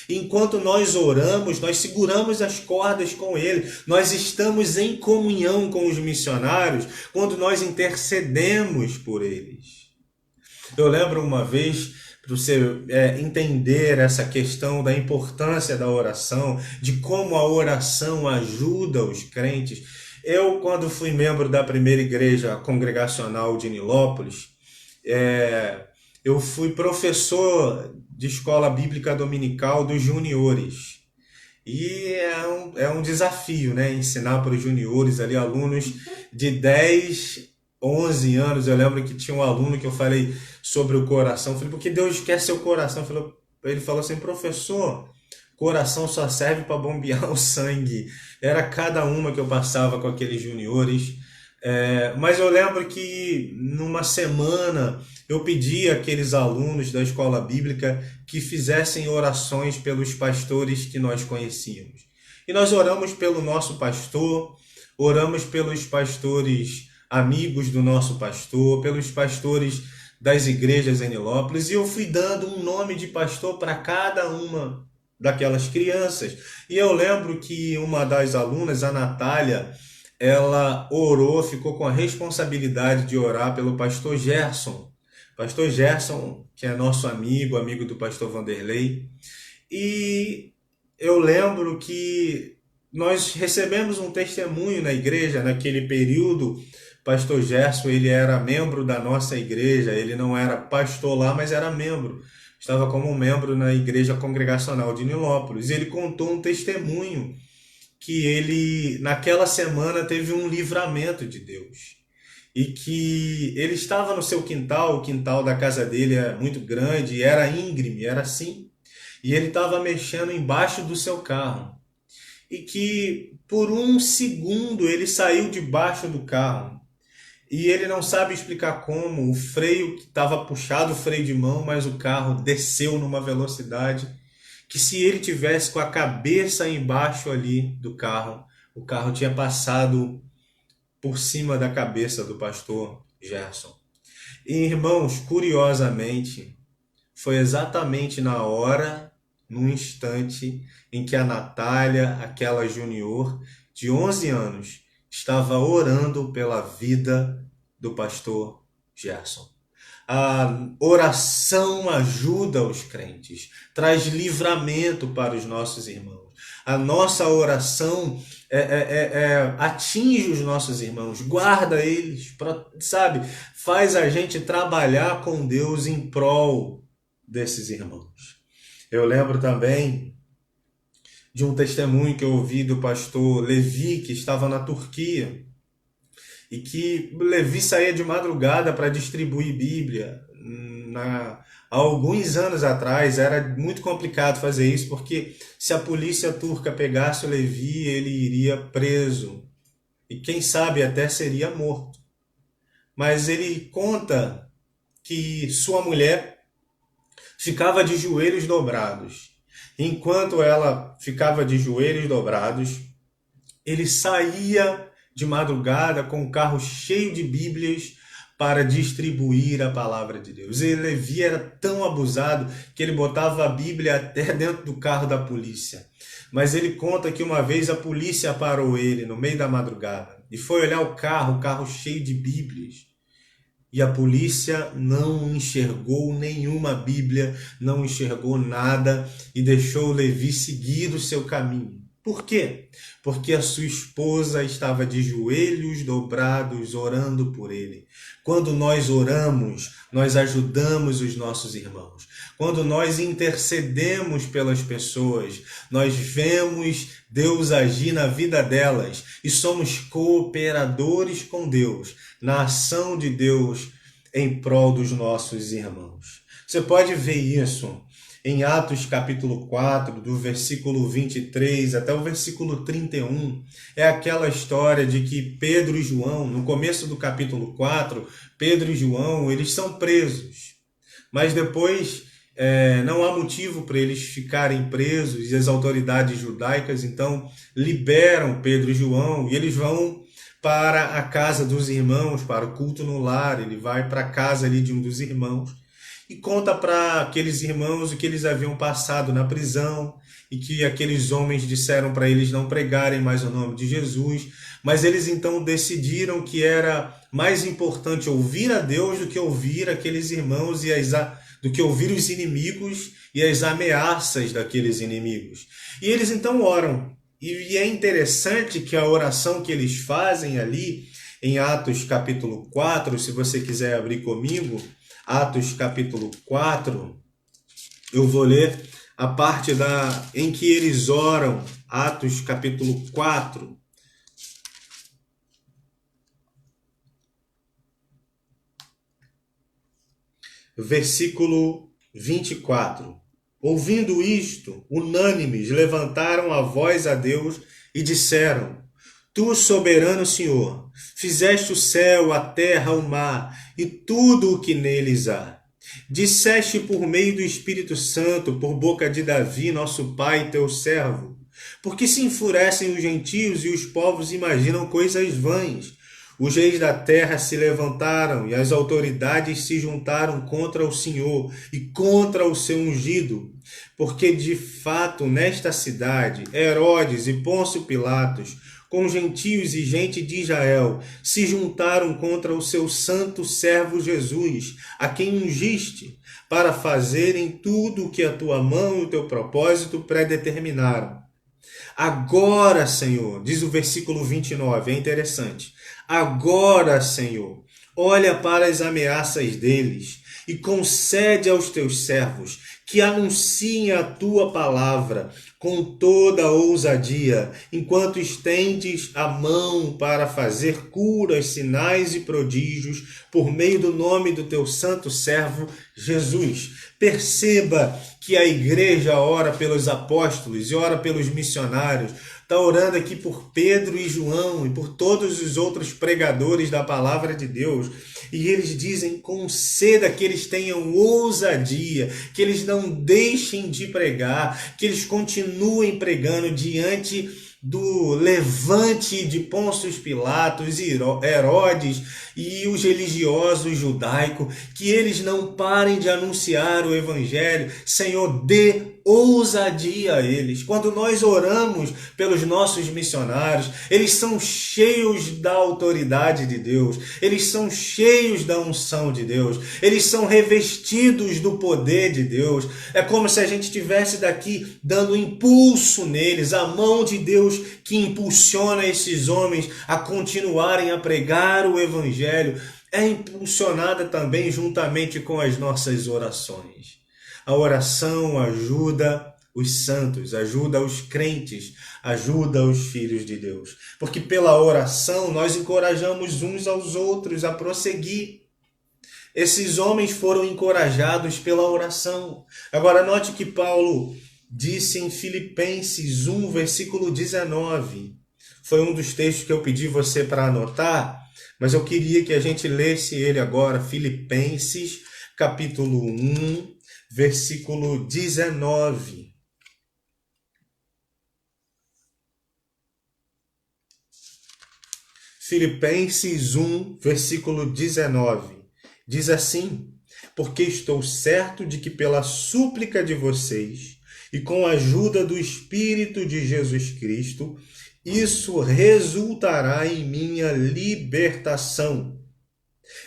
Enquanto nós oramos, nós seguramos as cordas com ele. Nós estamos em comunhão com os missionários quando nós intercedemos por eles. Eu lembro uma vez, para você entender essa questão da importância da oração, de como a oração ajuda os crentes. Eu, quando fui membro da primeira igreja congregacional de Nilópolis, eu fui professor de escola bíblica dominical dos juniores. E é um desafio, né? Ensinar para os juniores ali, alunos de 10, 11 anos. Eu lembro que tinha um aluno que eu falei sobre o coração. Eu falei, porque Deus quer seu coração? Ele falou assim, professor, coração só serve para bombear o sangue. Era cada uma que eu passava com aqueles juniores. Mas eu lembro que numa semana eu pedi àqueles alunos da escola bíblica que fizessem orações pelos pastores que nós conhecíamos. E nós oramos pelo nosso pastor, oramos pelos pastores amigos do nosso pastor, pelos pastores das igrejas em Nilópolis, e eu fui dando um nome de pastor para cada uma daquelas crianças. E eu lembro que uma das alunas, a Natália, ela orou, ficou com a responsabilidade de orar pelo pastor Gerson. Pastor Gerson, que é nosso amigo do pastor Vanderlei. E eu lembro que nós recebemos um testemunho na igreja naquele período. Pastor Gerson, ele era membro da nossa igreja, ele não era pastor lá, mas era membro. Estava como membro na igreja congregacional de Nilópolis. Ele contou um testemunho que ele, naquela semana, teve um livramento de Deus. E que ele estava no seu quintal, o quintal da casa dele é muito grande, era íngreme, era assim. E ele estava mexendo embaixo do seu carro. E que por um segundo ele saiu debaixo do carro. E ele não sabe explicar como, o freio que estava puxado, o freio de mão, mas o carro desceu numa velocidade que se ele tivesse com a cabeça embaixo ali do carro, o carro tinha passado por cima da cabeça do pastor Gerson. E, irmãos, curiosamente, foi exatamente na hora, no instante, em que a Natália, aquela junior de 11 anos, estava orando pela vida do pastor Gerson. A oração ajuda os crentes, traz livramento para os nossos irmãos. A nossa oração atinge os nossos irmãos, guarda eles, sabe? Faz a gente trabalhar com Deus em prol desses irmãos. Eu lembro também de um testemunho que eu ouvi do pastor Levi, que estava na Turquia, e que Levi saía de madrugada para distribuir Bíblia. Há alguns anos atrás era muito complicado fazer isso, porque se a polícia turca pegasse o Levi, ele iria preso e quem sabe até seria morto. Mas ele conta que sua mulher ficava de joelhos dobrados. Enquanto ela ficava de joelhos dobrados, ele saía de madrugada com um carro cheio de Bíblias para distribuir a palavra de Deus. E Levi era tão abusado que ele botava a Bíblia até dentro do carro da polícia. Mas ele conta que uma vez a polícia parou ele no meio da madrugada e foi olhar o carro cheio de Bíblias. E a polícia não enxergou nenhuma Bíblia, não enxergou nada e deixou Levi seguir o seu caminho. Por quê? Porque a sua esposa estava de joelhos dobrados orando por ele. Quando nós oramos, nós ajudamos os nossos irmãos. Quando nós intercedemos pelas pessoas, nós vemos Deus agir na vida delas e somos cooperadores com Deus, na ação de Deus em prol dos nossos irmãos. Você pode ver isso em Atos capítulo 4, do versículo 23 até o versículo 31, é aquela história de que Pedro e João, no começo do capítulo 4, Pedro e João, eles são presos. Mas depois não há motivo para eles ficarem presos e as autoridades judaicas então liberam Pedro e João e eles vão para a casa dos irmãos, para o culto no lar. Ele vai para a casa ali de um dos irmãos e conta para aqueles irmãos o que eles haviam passado na prisão e que aqueles homens disseram para eles não pregarem mais o nome de Jesus, mas eles então decidiram que era mais importante ouvir a Deus do que ouvir aqueles irmãos do que ouvir os inimigos e as ameaças daqueles inimigos. E eles então oram. E é interessante que a oração que eles fazem ali em Atos capítulo 4, se você quiser abrir comigo, Atos capítulo 4, eu vou ler a parte em que eles oram, Atos capítulo 4. Versículo 24. Ouvindo isto, unânimes levantaram a voz a Deus e disseram: Tu, soberano Senhor, fizeste o céu, a terra, o mar e tudo o que neles há. Disseste por meio do Espírito Santo, por boca de Davi, nosso pai, teu servo. Porque se enfurecem os gentios e os povos imaginam coisas vãs. Os reis da terra se levantaram e as autoridades se juntaram contra o Senhor e contra o seu ungido. Porque de fato nesta cidade, Herodes e Pôncio Pilatos, com gentios e gente de Israel, se juntaram contra o seu santo servo Jesus, a quem ungiste, para fazerem tudo o que a tua mão e o teu propósito predeterminaram. Agora, Senhor, diz o versículo 29, é interessante. Agora, Senhor, olha para as ameaças deles e concede aos teus servos que anunciem a tua palavra com toda ousadia, enquanto estendes a mão para fazer curas, sinais e prodígios por meio do nome do teu santo servo Jesus. Perceba que a igreja ora pelos apóstolos e ora pelos missionários. Está orando aqui por Pedro e João e por todos os outros pregadores da palavra de Deus. E eles dizem, conceda que eles tenham ousadia, que eles não deixem de pregar, que eles continuem pregando diante do levante de Pôncio Pilatos, Herodes e os religiosos judaicos, que eles não parem de anunciar o evangelho. Senhor, dê ousadia a eles. Quando nós oramos pelos nossos missionários, eles são cheios da autoridade de Deus, eles são cheios da unção de Deus, eles são revestidos do poder de Deus. É como se a gente estivesse daqui dando impulso neles, a mão de Deus que impulsiona esses homens a continuarem a pregar o evangelho é impulsionada também juntamente com as nossas orações. A oração ajuda os santos, ajuda os crentes, ajuda os filhos de Deus. Porque pela oração nós encorajamos uns aos outros a prosseguir. Esses homens foram encorajados pela oração. Agora note que Paulo disse em Filipenses 1, versículo 19. Foi um dos textos que eu pedi você para anotar, mas eu queria que a gente lesse ele agora. Filipenses, capítulo 1, versículo 19. Filipenses 1, versículo 19. Diz assim: porque estou certo de que pela súplica de vocês e com a ajuda do Espírito de Jesus Cristo, isso resultará em minha libertação.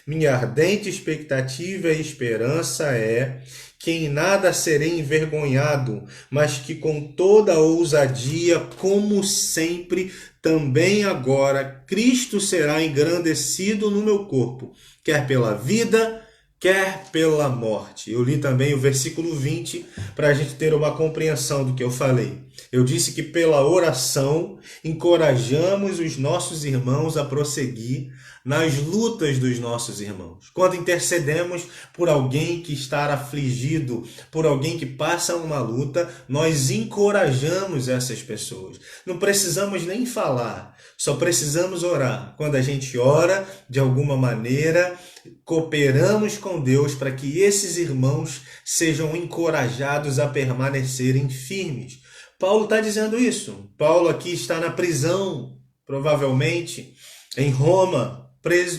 Minha ardente expectativa e esperança é que em nada serei envergonhado, mas que com toda ousadia, como sempre, também agora, Cristo será engrandecido no meu corpo, quer pela vida, quer pela morte. Eu li também o versículo 20 para a gente ter uma compreensão do que eu falei. Eu disse que pela oração encorajamos os nossos irmãos a prosseguir nas lutas dos nossos irmãos. Quando intercedemos por alguém que está afligido, por alguém que passa uma luta, nós encorajamos essas pessoas. Não precisamos nem falar, só precisamos orar. Quando a gente ora, de alguma maneira, cooperamos com Deus para que esses irmãos sejam encorajados a permanecerem firmes. Paulo está dizendo isso. Paulo aqui está na prisão, provavelmente em Roma,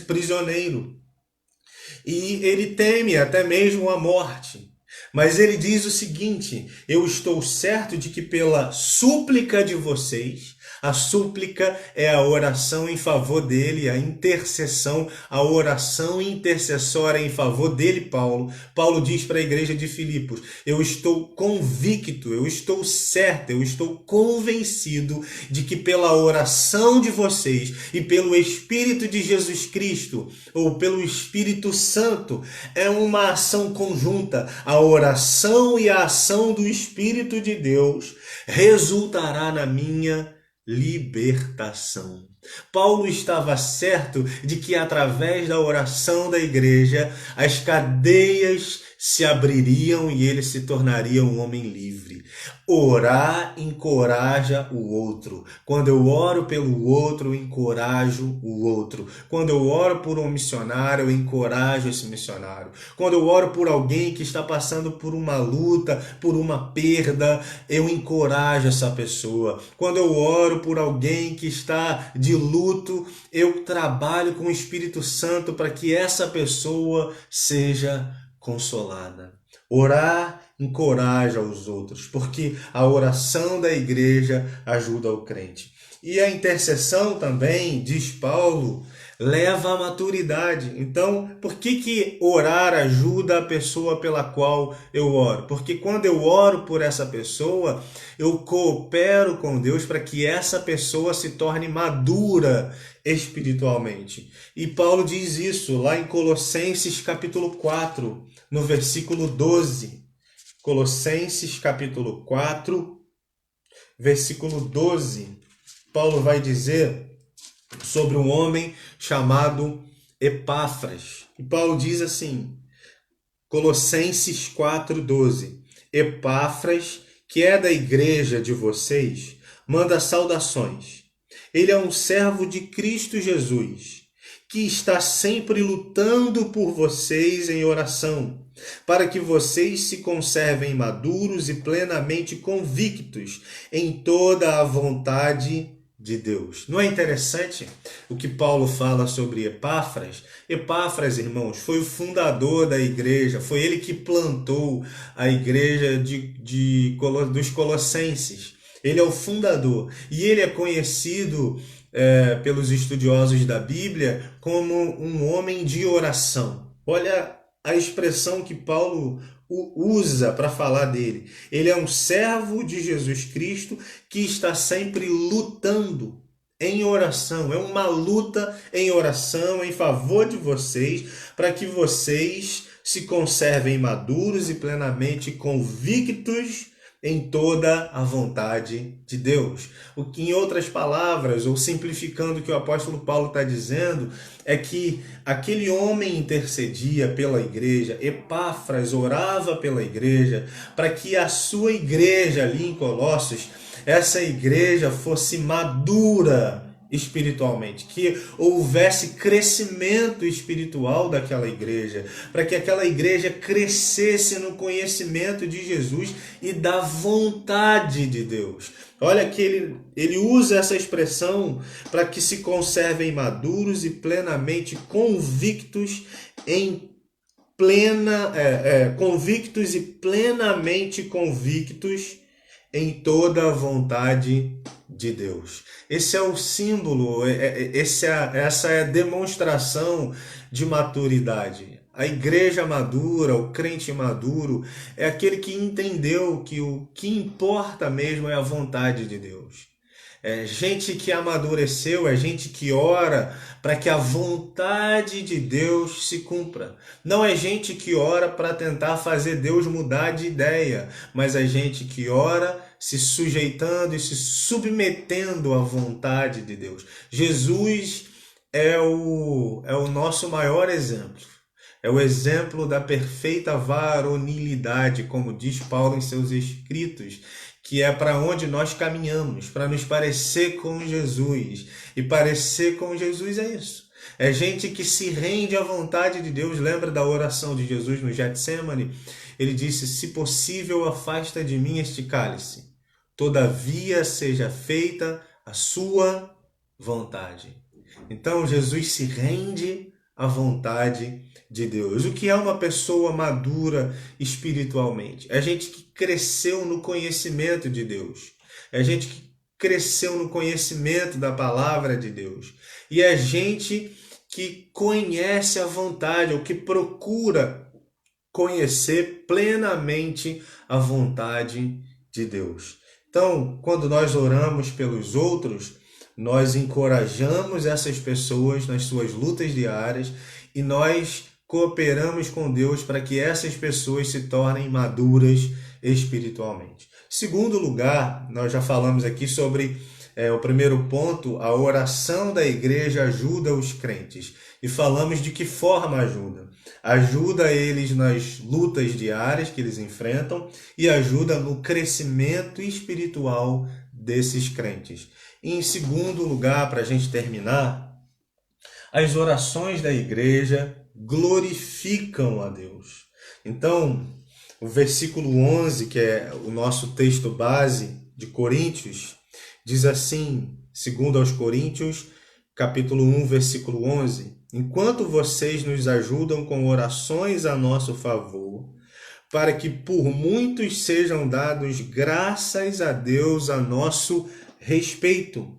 prisioneiro. E ele teme até mesmo a morte. Mas ele diz o seguinte: eu estou certo de que pela súplica de vocês, a súplica é a oração em favor dele, a intercessão, a oração intercessória em favor dele, Paulo. Paulo diz para a igreja de Filipos: eu estou convicto, eu estou certo, eu estou convencido de que pela oração de vocês e pelo Espírito de Jesus Cristo, ou pelo Espírito Santo, é uma ação conjunta. A oração e a ação do Espírito de Deus resultará na minha libertação. Paulo estava certo de que através da oração da igreja as cadeias se abririam e ele se tornaria um homem livre. Orar encoraja o outro. Quando eu oro pelo outro, eu encorajo o outro. Quando eu oro por um missionário, eu encorajo esse missionário. Quando eu oro por alguém que está passando por uma luta, por uma perda, eu encorajo essa pessoa. Quando eu oro por alguém que está de luto, eu trabalho com o Espírito Santo para que essa pessoa seja consolada. Orar encoraja os outros, porque a oração da igreja ajuda o crente. E a intercessão também, diz Paulo, leva à maturidade. Então, por que orar ajuda a pessoa pela qual eu oro? Porque quando eu oro por essa pessoa, eu coopero com Deus para que essa pessoa se torne madura espiritualmente. E Paulo diz isso lá em Colossenses capítulo 4, no versículo 12. Colossenses capítulo 4, versículo 12. Paulo vai dizer sobre um homem chamado Epáfras. E Paulo diz assim, Colossenses 4:12: Epáfras, que é da igreja de vocês, manda saudações. Ele é um servo de Cristo Jesus, que está sempre lutando por vocês em oração, para que vocês se conservem maduros e plenamente convictos em toda a vontade de Deus. Não é interessante o que Paulo fala sobre Epáfras? Epáfras, irmãos, foi o fundador da igreja, foi ele que plantou a igreja dos Colossenses. Ele é o fundador e ele é conhecido pelos estudiosos da Bíblia como um homem de oração. Olha a expressão que Paulo usa para falar dele. Ele é um servo de Jesus Cristo que está sempre lutando em oração. É uma luta em oração em favor de vocês, para que vocês se conservem maduros e plenamente convictos em toda a vontade de Deus. O que, em outras palavras, ou simplificando o que o apóstolo Paulo está dizendo, é que aquele homem intercedia pela igreja, Epáfras orava pela igreja, para que a sua igreja ali em Colossos, essa igreja fosse madura espiritualmente, que houvesse crescimento espiritual daquela igreja, para que aquela igreja crescesse no conhecimento de Jesus e da vontade de Deus. Olha que ele usa essa expressão para que se conservem maduros e plenamente convictos convictos e plenamente convictos em toda a vontade de Deus. Esse é o símbolo, essa é a demonstração de maturidade. A igreja madura, o crente maduro, é aquele que entendeu que o que importa mesmo é a vontade de Deus. É gente que amadureceu, é gente que ora para que a vontade de Deus se cumpra. Não é gente que ora para tentar fazer Deus mudar de ideia, mas é gente que ora se sujeitando e se submetendo à vontade de Deus. Jesus é o nosso maior exemplo. É o exemplo da perfeita varonilidade, como diz Paulo em seus escritos, que é para onde nós caminhamos, para nos parecer com Jesus. E parecer com Jesus é isso. É gente que se rende à vontade de Deus. Lembra da oração de Jesus no Getsêmani? Ele disse, se possível, afasta de mim este cálice. Todavia seja feita a sua vontade. Então Jesus se rende à vontade de Deus. O que é uma pessoa madura espiritualmente? É gente que cresceu no conhecimento de Deus. É gente que cresceu no conhecimento da palavra de Deus. E é gente que conhece a vontade, ou que procura conhecer plenamente a vontade de Deus. Então, quando nós oramos pelos outros, nós encorajamos essas pessoas nas suas lutas diárias e nós cooperamos com Deus para que essas pessoas se tornem maduras espiritualmente. Segundo lugar, nós já falamos aqui sobre o primeiro ponto, a oração da igreja ajuda os crentes. E falamos de que forma ajuda. Ajuda eles nas lutas diárias que eles enfrentam e ajuda no crescimento espiritual desses crentes. E em segundo lugar, para a gente terminar, as orações da igreja glorificam a Deus. Então, o versículo 11, que é o nosso texto base de Coríntios, diz assim, segundo aos Coríntios, capítulo 1, versículo 11, enquanto vocês nos ajudam com orações a nosso favor, para que por muitos sejam dados graças a Deus a nosso respeito.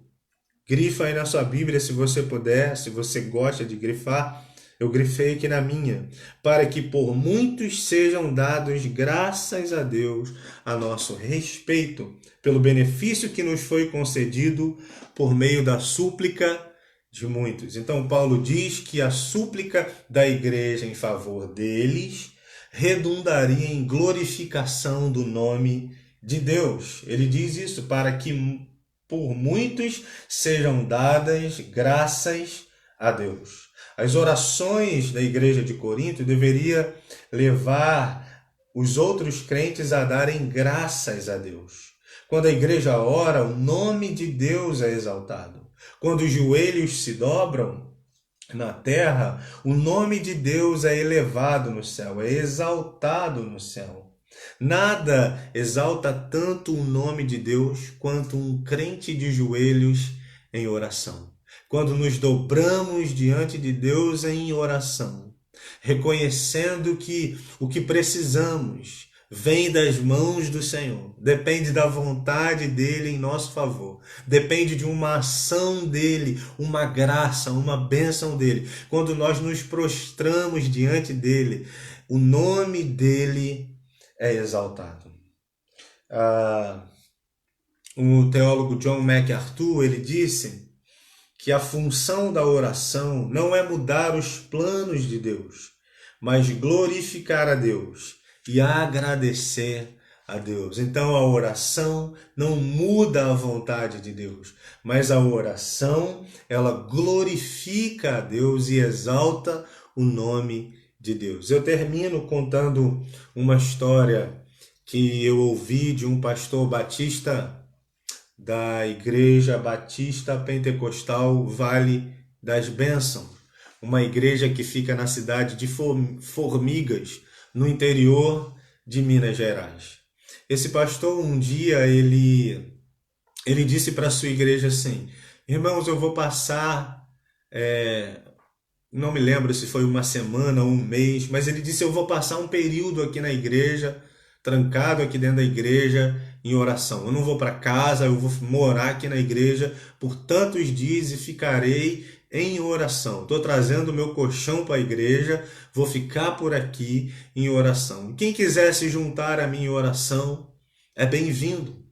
Grifa aí na sua Bíblia se você puder, se você gosta de grifar. Eu grifei aqui na minha. Para que por muitos sejam dados graças a Deus a nosso respeito, pelo benefício que nos foi concedido por meio da súplica de muitos. Então Paulo diz que a súplica da igreja em favor deles redundaria em glorificação do nome de Deus. Ele diz isso para que por muitos sejam dadas graças a Deus. As orações da igreja de Corinto deveria levar os outros crentes a darem graças a Deus. Quando a igreja ora, o nome de Deus é exaltado. Quando os joelhos se dobram na terra, o nome de Deus é elevado no céu, é exaltado no céu. Nada exalta tanto o nome de Deus quanto um crente de joelhos em oração. Quando nos dobramos diante de Deus em oração, reconhecendo que o que precisamos vem das mãos do Senhor, depende da vontade dele em nosso favor, depende de uma ação dele, uma graça, uma bênção dele. Quando nós nos prostramos diante dele, o nome dele é exaltado. O teólogo John MacArthur, ele disse que a função da oração não é mudar os planos de Deus, mas glorificar a Deus e agradecer a Deus. Então a oração não muda a vontade de Deus, mas a oração, ela glorifica a Deus e exalta o nome de Deus. Eu termino contando uma história que eu ouvi de um pastor batista da Igreja Batista Pentecostal Vale das Bênçãos, uma igreja que fica na cidade de Formigas, no interior de Minas Gerais. Esse pastor, um dia, ele disse para a sua igreja assim: irmãos, eu vou passar, não me lembro se foi uma semana ou um mês, mas ele disse: eu vou passar um período aqui na igreja, trancado aqui dentro da igreja, em oração. Eu não vou para casa, eu vou morar aqui na igreja por tantos dias e ficarei em oração. Estou trazendo o meu colchão para a igreja, vou ficar por aqui em oração. Quem quiser se juntar a mim em oração é bem-vindo.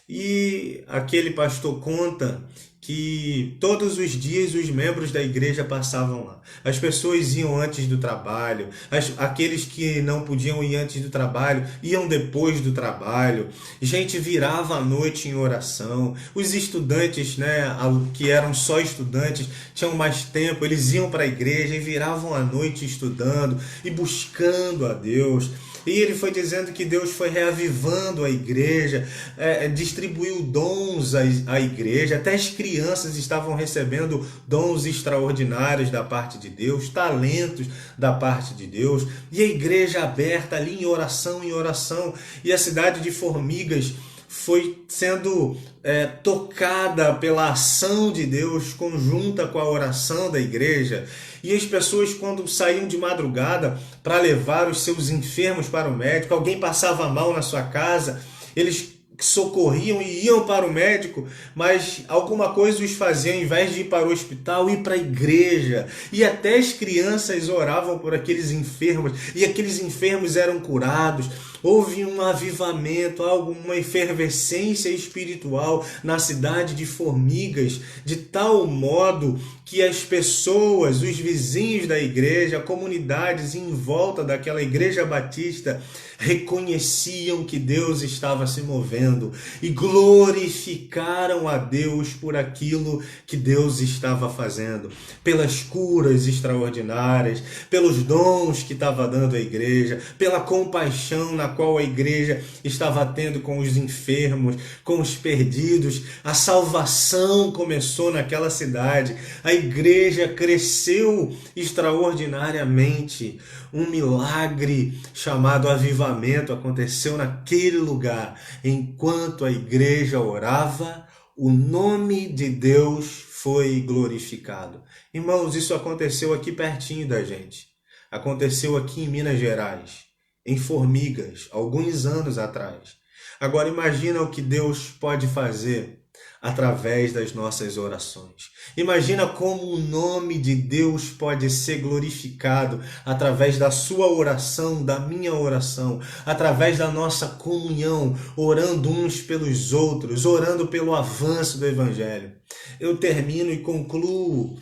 E aquele pastor conta que todos os dias os membros da igreja passavam lá. As pessoas iam antes do trabalho, aqueles que não podiam ir antes do trabalho iam depois do trabalho. Gente virava a noite em oração. Os estudantes, que eram só estudantes, tinham mais tempo, eles iam para a igreja e viravam a noite estudando e buscando a Deus. E ele foi dizendo que Deus foi reavivando a igreja, distribuiu dons à igreja, até as crianças estavam recebendo dons extraordinários da parte de Deus, talentos da parte de Deus, e a igreja aberta ali em oração, e a cidade de Formigas foi sendo tocada pela ação de Deus conjunta com a oração da igreja. E as pessoas, quando saíam de madrugada para levar os seus enfermos para o médico, alguém passava mal na sua casa, eles socorriam e iam para o médico, mas alguma coisa os fazia, ao invés de ir para o hospital, ir para a igreja. E até as crianças oravam por aqueles enfermos, e aqueles enfermos eram curados. Houve um avivamento, uma efervescência espiritual na cidade de Formigas, de tal modo que as pessoas, os vizinhos da igreja, comunidades em volta daquela igreja batista, reconheciam que Deus estava se movendo e glorificaram a Deus por aquilo que Deus estava fazendo, pelas curas extraordinárias, pelos dons que estava dando à igreja, pela compaixão na qual a igreja estava tendo com os enfermos, com os perdidos. A salvação começou naquela cidade, a igreja cresceu extraordinariamente. Um milagre chamado avivamento aconteceu naquele lugar. Enquanto a igreja orava, o nome de Deus foi glorificado. Irmãos, isso aconteceu aqui pertinho da gente. Aconteceu aqui em Minas Gerais, em Formigas, alguns anos atrás. Agora imagina o que Deus pode fazer através das nossas orações. Imagina como o nome de Deus pode ser glorificado através da sua oração, da minha oração, através da nossa comunhão, orando uns pelos outros, orando pelo avanço do Evangelho. Eu termino e concluo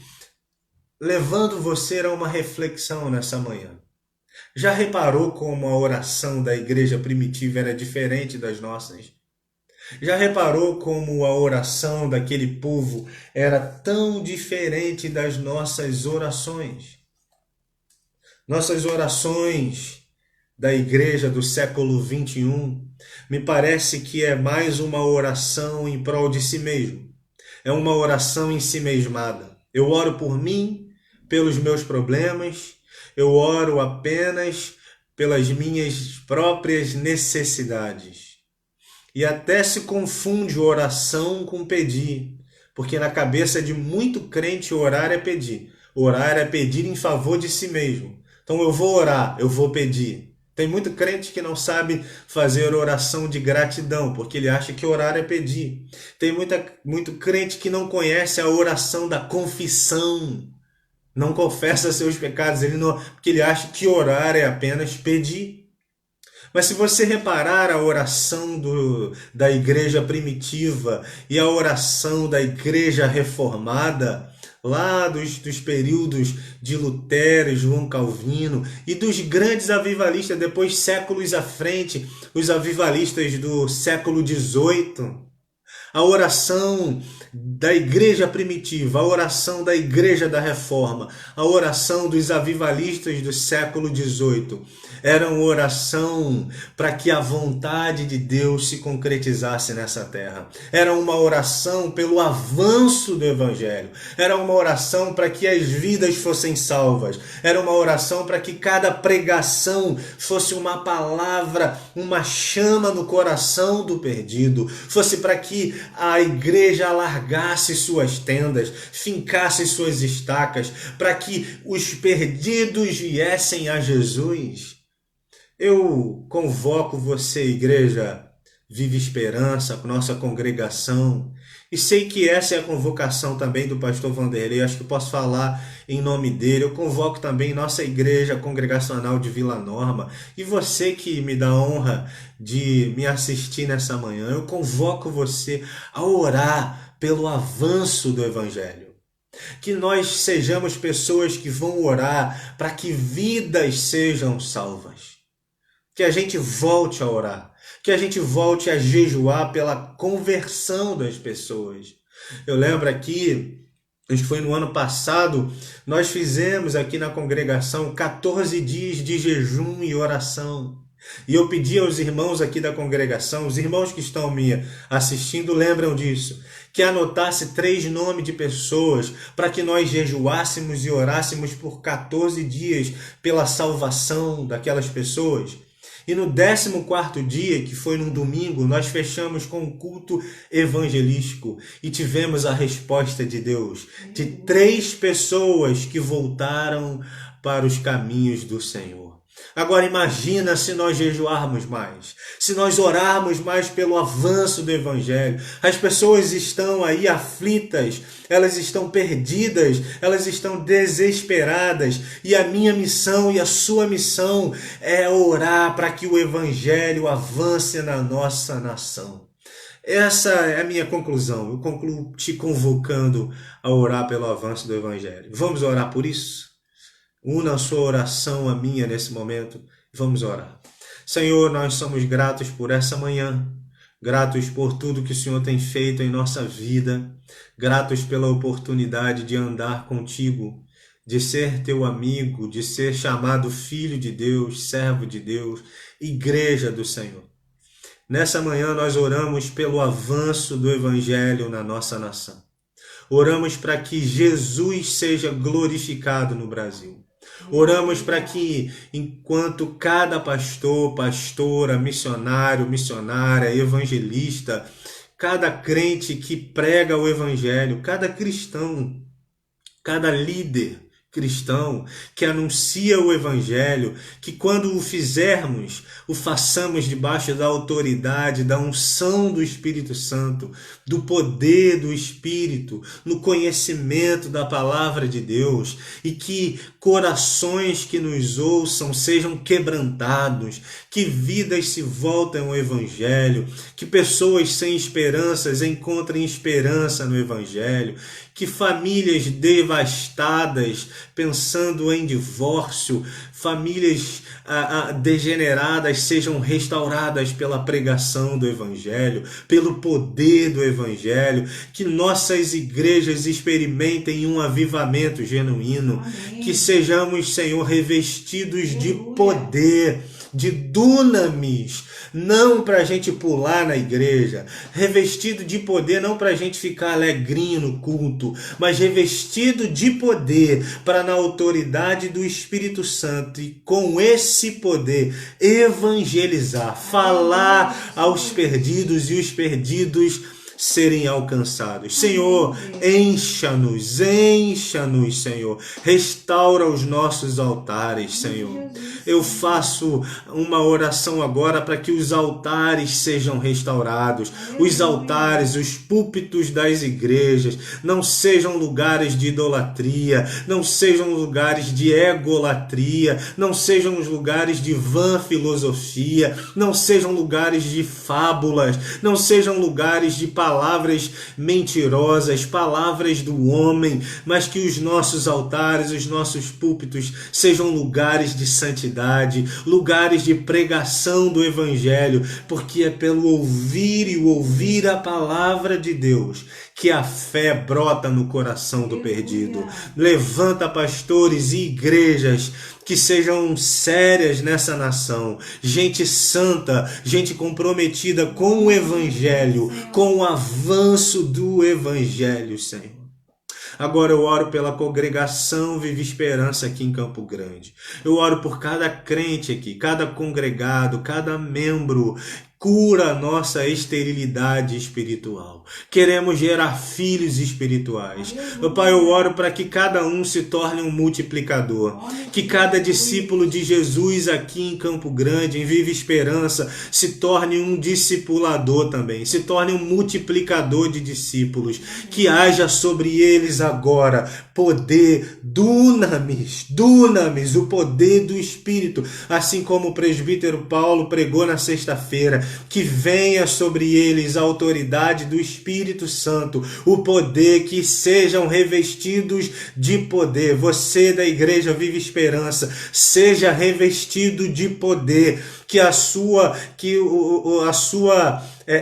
levando você a uma reflexão nessa manhã. Já reparou como a oração da igreja primitiva era diferente das nossas? Já reparou como a oração daquele povo era tão diferente das nossas orações? Nossas orações da igreja do século XXI me parece que é mais uma oração em prol de si mesmo. É uma oração em si mesmada. Eu oro por mim, pelos meus problemas, eu oro apenas pelas minhas próprias necessidades. E até se confunde oração com pedir, porque na cabeça de muito crente orar é pedir. Orar é pedir em favor de si mesmo. Então eu vou orar, eu vou pedir. Tem muito crente que não sabe fazer oração de gratidão, porque ele acha que orar é pedir. Tem muito crente que não conhece a oração da confissão. Não confessa seus pecados, porque ele acha que orar é apenas pedir. Mas se você reparar a oração da igreja primitiva e a oração da igreja reformada, lá dos períodos de Lutero e João Calvino e dos grandes avivalistas, depois séculos à frente, os avivalistas do século XVIII, a oração da igreja primitiva, a oração da igreja da reforma, a oração dos avivalistas do século XVIII, era uma oração para que a vontade de Deus se concretizasse nessa terra. Era uma oração pelo avanço do Evangelho. Era uma oração para que as vidas fossem salvas. Era uma oração para que cada pregação fosse uma palavra, uma chama no coração do perdido. Fosse para que a igreja alargasse suas tendas, fincasse suas estacas, para que os perdidos viessem a Jesus. Eu convoco você, igreja Viva Esperança, nossa congregação, e sei que essa é a convocação também do pastor Vanderlei, acho que posso falar em nome dele. Eu convoco também nossa igreja congregacional de Vila Norma, e você que me dá a honra de me assistir nessa manhã, eu convoco você a orar pelo avanço do Evangelho. Que nós sejamos pessoas que vão orar para que vidas sejam salvas. Que a gente volte a orar, que a gente volte a jejuar pela conversão das pessoas. Eu lembro aqui, acho que foi no ano passado, nós fizemos aqui na congregação 14 dias de jejum e oração. E eu pedi aos irmãos aqui da congregação, os irmãos que estão me assistindo lembram disso, que anotasse 3 nomes de pessoas para que nós jejuássemos e orássemos por 14 dias pela salvação daquelas pessoas. E no 14º dia, que foi num domingo, nós fechamos com um culto evangelístico e tivemos a resposta de Deus, de 3 pessoas que voltaram para os caminhos do Senhor. Agora imagina se nós jejuarmos mais, se nós orarmos mais pelo avanço do Evangelho. As pessoas estão aí aflitas, elas estão perdidas, elas estão desesperadas. E a minha missão e a sua missão é orar para que o Evangelho avance na nossa nação. Essa é a minha conclusão. Eu concluo te convocando a orar pelo avanço do Evangelho. Vamos orar por isso? Una a sua oração à minha nesse momento. Vamos orar. Senhor, nós somos gratos por essa manhã. Gratos por tudo que o Senhor tem feito em nossa vida. Gratos pela oportunidade de andar contigo, de ser teu amigo, de ser chamado filho de Deus, servo de Deus, igreja do Senhor. Nessa manhã nós oramos pelo avanço do Evangelho na nossa nação. Oramos para que Jesus seja glorificado no Brasil. Oramos para que, enquanto cada pastor, pastora, missionário, missionária, evangelista, cada crente que prega o Evangelho, cada cristão, cada líder cristão que anuncia o Evangelho, que quando o fizermos, o façamos debaixo da autoridade, da unção do Espírito Santo, do poder do Espírito, no conhecimento da palavra de Deus, e que corações que nos ouçam sejam quebrantados, que vidas se voltem ao Evangelho, que pessoas sem esperanças encontrem esperança no Evangelho, que famílias devastadas pensando em divórcio, famílias degeneradas sejam restauradas pela pregação do Evangelho, pelo poder do Evangelho, que nossas igrejas experimentem um avivamento genuíno, que sejamos, Senhor, revestidos de poder, de dunamis, não para a gente pular na igreja, revestido de poder não para a gente ficar alegrinho no culto, mas revestido de poder para, na autoridade do Espírito Santo e com esse poder, evangelizar, falar aos perdidos e os perdidos serem alcançados. Senhor, encha-nos, Senhor. Restaura os nossos altares, Senhor. Eu faço uma oração agora para que os altares sejam restaurados. Os altares, os púlpitos das igrejas não sejam lugares de idolatria, não sejam lugares de egolatria, não sejam os lugares de vã filosofia, não sejam lugares de fábulas, não sejam lugares de palavras mentirosas, palavras do homem, mas que os nossos altares, os nossos púlpitos sejam lugares de santidade, lugares de pregação do Evangelho, porque é pelo ouvir e ouvir a palavra de Deus que a fé brota no coração do perdido. Levanta pastores e igrejas que sejam sérias nessa nação, gente santa, gente comprometida com o Evangelho, com o avanço do Evangelho, Senhor. Agora eu oro pela congregação Viva Esperança aqui em Campo Grande. Eu oro por cada crente aqui, cada congregado, cada membro. Cura a nossa esterilidade espiritual. Queremos gerar filhos espirituais. Meu Pai, eu oro para que cada um se torne um multiplicador. Que cada discípulo de Jesus aqui em Campo Grande, em Viva Esperança, se torne um discipulador também. Se torne um multiplicador de discípulos. Que haja sobre eles agora poder, dunamis, o poder do Espírito. Assim como o presbítero Paulo pregou na sexta-feira, que venha sobre eles a autoridade do Espírito Santo, o poder, que sejam revestidos de poder. Você da Igreja Viva Esperança, seja revestido de poder, que a sua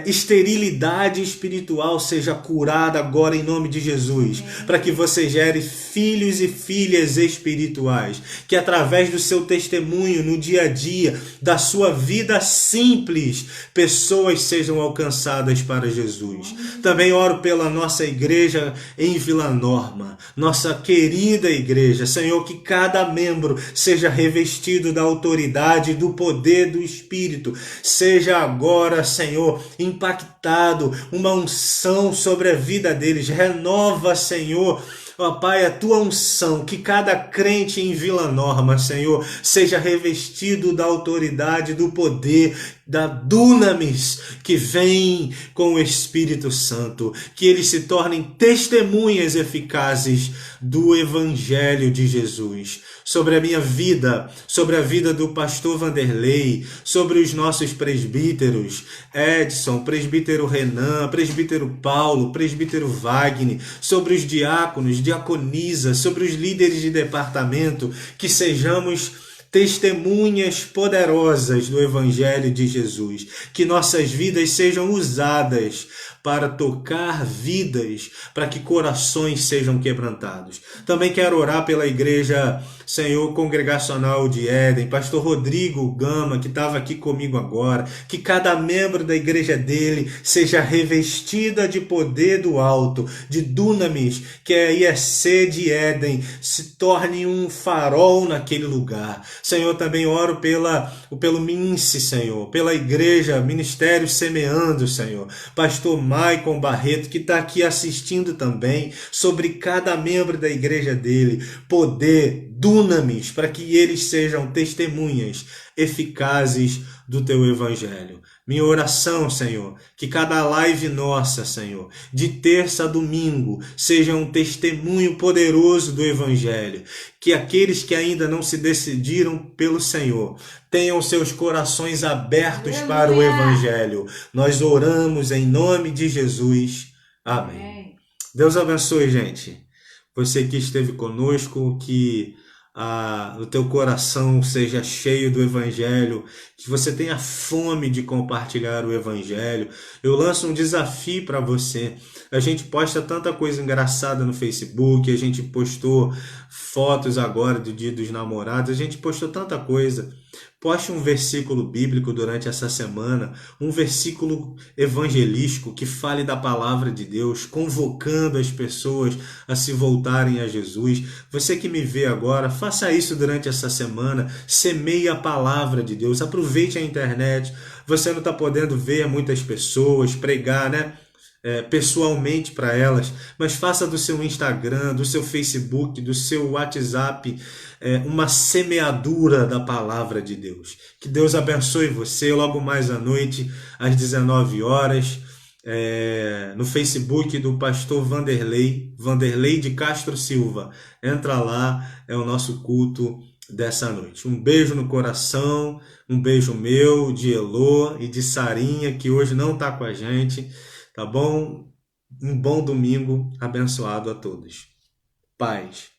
esterilidade espiritual seja curada agora em nome de Jesus, para que você gere filhos e filhas espirituais, que através do seu testemunho no dia a dia, da sua vida simples, pessoas sejam alcançadas para Jesus. Também oro pela nossa igreja em Vila Norma, nossa querida igreja. Senhor, que cada membro seja revestido da autoridade, do poder do Espírito, seja agora, Senhor, impactado, uma unção sobre a vida deles. Renova, Senhor, ó Pai, a tua unção, que cada crente em Vila Norma, Senhor, seja revestido da autoridade, do poder, da dunamis que vem com o Espírito Santo, que eles se tornem testemunhas eficazes do Evangelho de Jesus. Sobre a minha vida, sobre a vida do pastor Vanderlei, sobre os nossos presbíteros, Edson, presbítero Renan, presbítero Paulo, presbítero Wagner, sobre os diáconos, diaconisa, sobre os líderes de departamento, que sejamos testemunhas poderosas do Evangelho de Jesus, que nossas vidas sejam usadas para tocar vidas, para que corações sejam quebrantados. Também quero orar pela igreja, Senhor, congregacional de Éden, pastor Rodrigo Gama, que estava aqui comigo agora, que cada membro da igreja dele seja revestida de poder do alto, de dunamis, que a IEC de Éden se torne um farol naquele lugar. Senhor, também oro pelo MINSE, Senhor, pela igreja, Ministério Semeando, Senhor, pastor Maicon Barreto, que está aqui assistindo também, sobre cada membro da igreja dele, poder, dunamis, para que eles sejam testemunhas eficazes do teu Evangelho. Minha oração, Senhor, que cada live nossa, Senhor, de terça a domingo, seja um testemunho poderoso do Evangelho. Que aqueles que ainda não se decidiram pelo Senhor tenham seus corações abertos para o Evangelho. Nós oramos em nome de Jesus. Amém. Deus abençoe, gente. você que esteve conosco, que o teu coração seja cheio do Evangelho, que você tenha fome de compartilhar o Evangelho. Eu lanço um desafio para você. A gente posta tanta coisa engraçada no Facebook, a gente postou fotos agora do Dia dos Namorados, a gente postou tanta coisa. Poste um versículo bíblico durante essa semana, um versículo evangelístico que fale da palavra de Deus, convocando as pessoas a se voltarem a Jesus. Você que me vê agora, faça isso durante essa semana, semeie a palavra de Deus, aproveite a internet. Você não está podendo ver muitas pessoas pregar, né? Pessoalmente para elas, mas faça do seu Instagram, do seu Facebook, do seu WhatsApp uma semeadura da palavra de Deus. Que Deus abençoe você. Logo mais à noite, às 19 horas, no Facebook do pastor Vanderlei de Castro Silva. Entra lá, é o nosso culto dessa noite. Um beijo no coração, um beijo meu, de Elô e de Sarinha, que hoje não está com a gente. Tá bom? Um bom domingo abençoado a todos. Paz.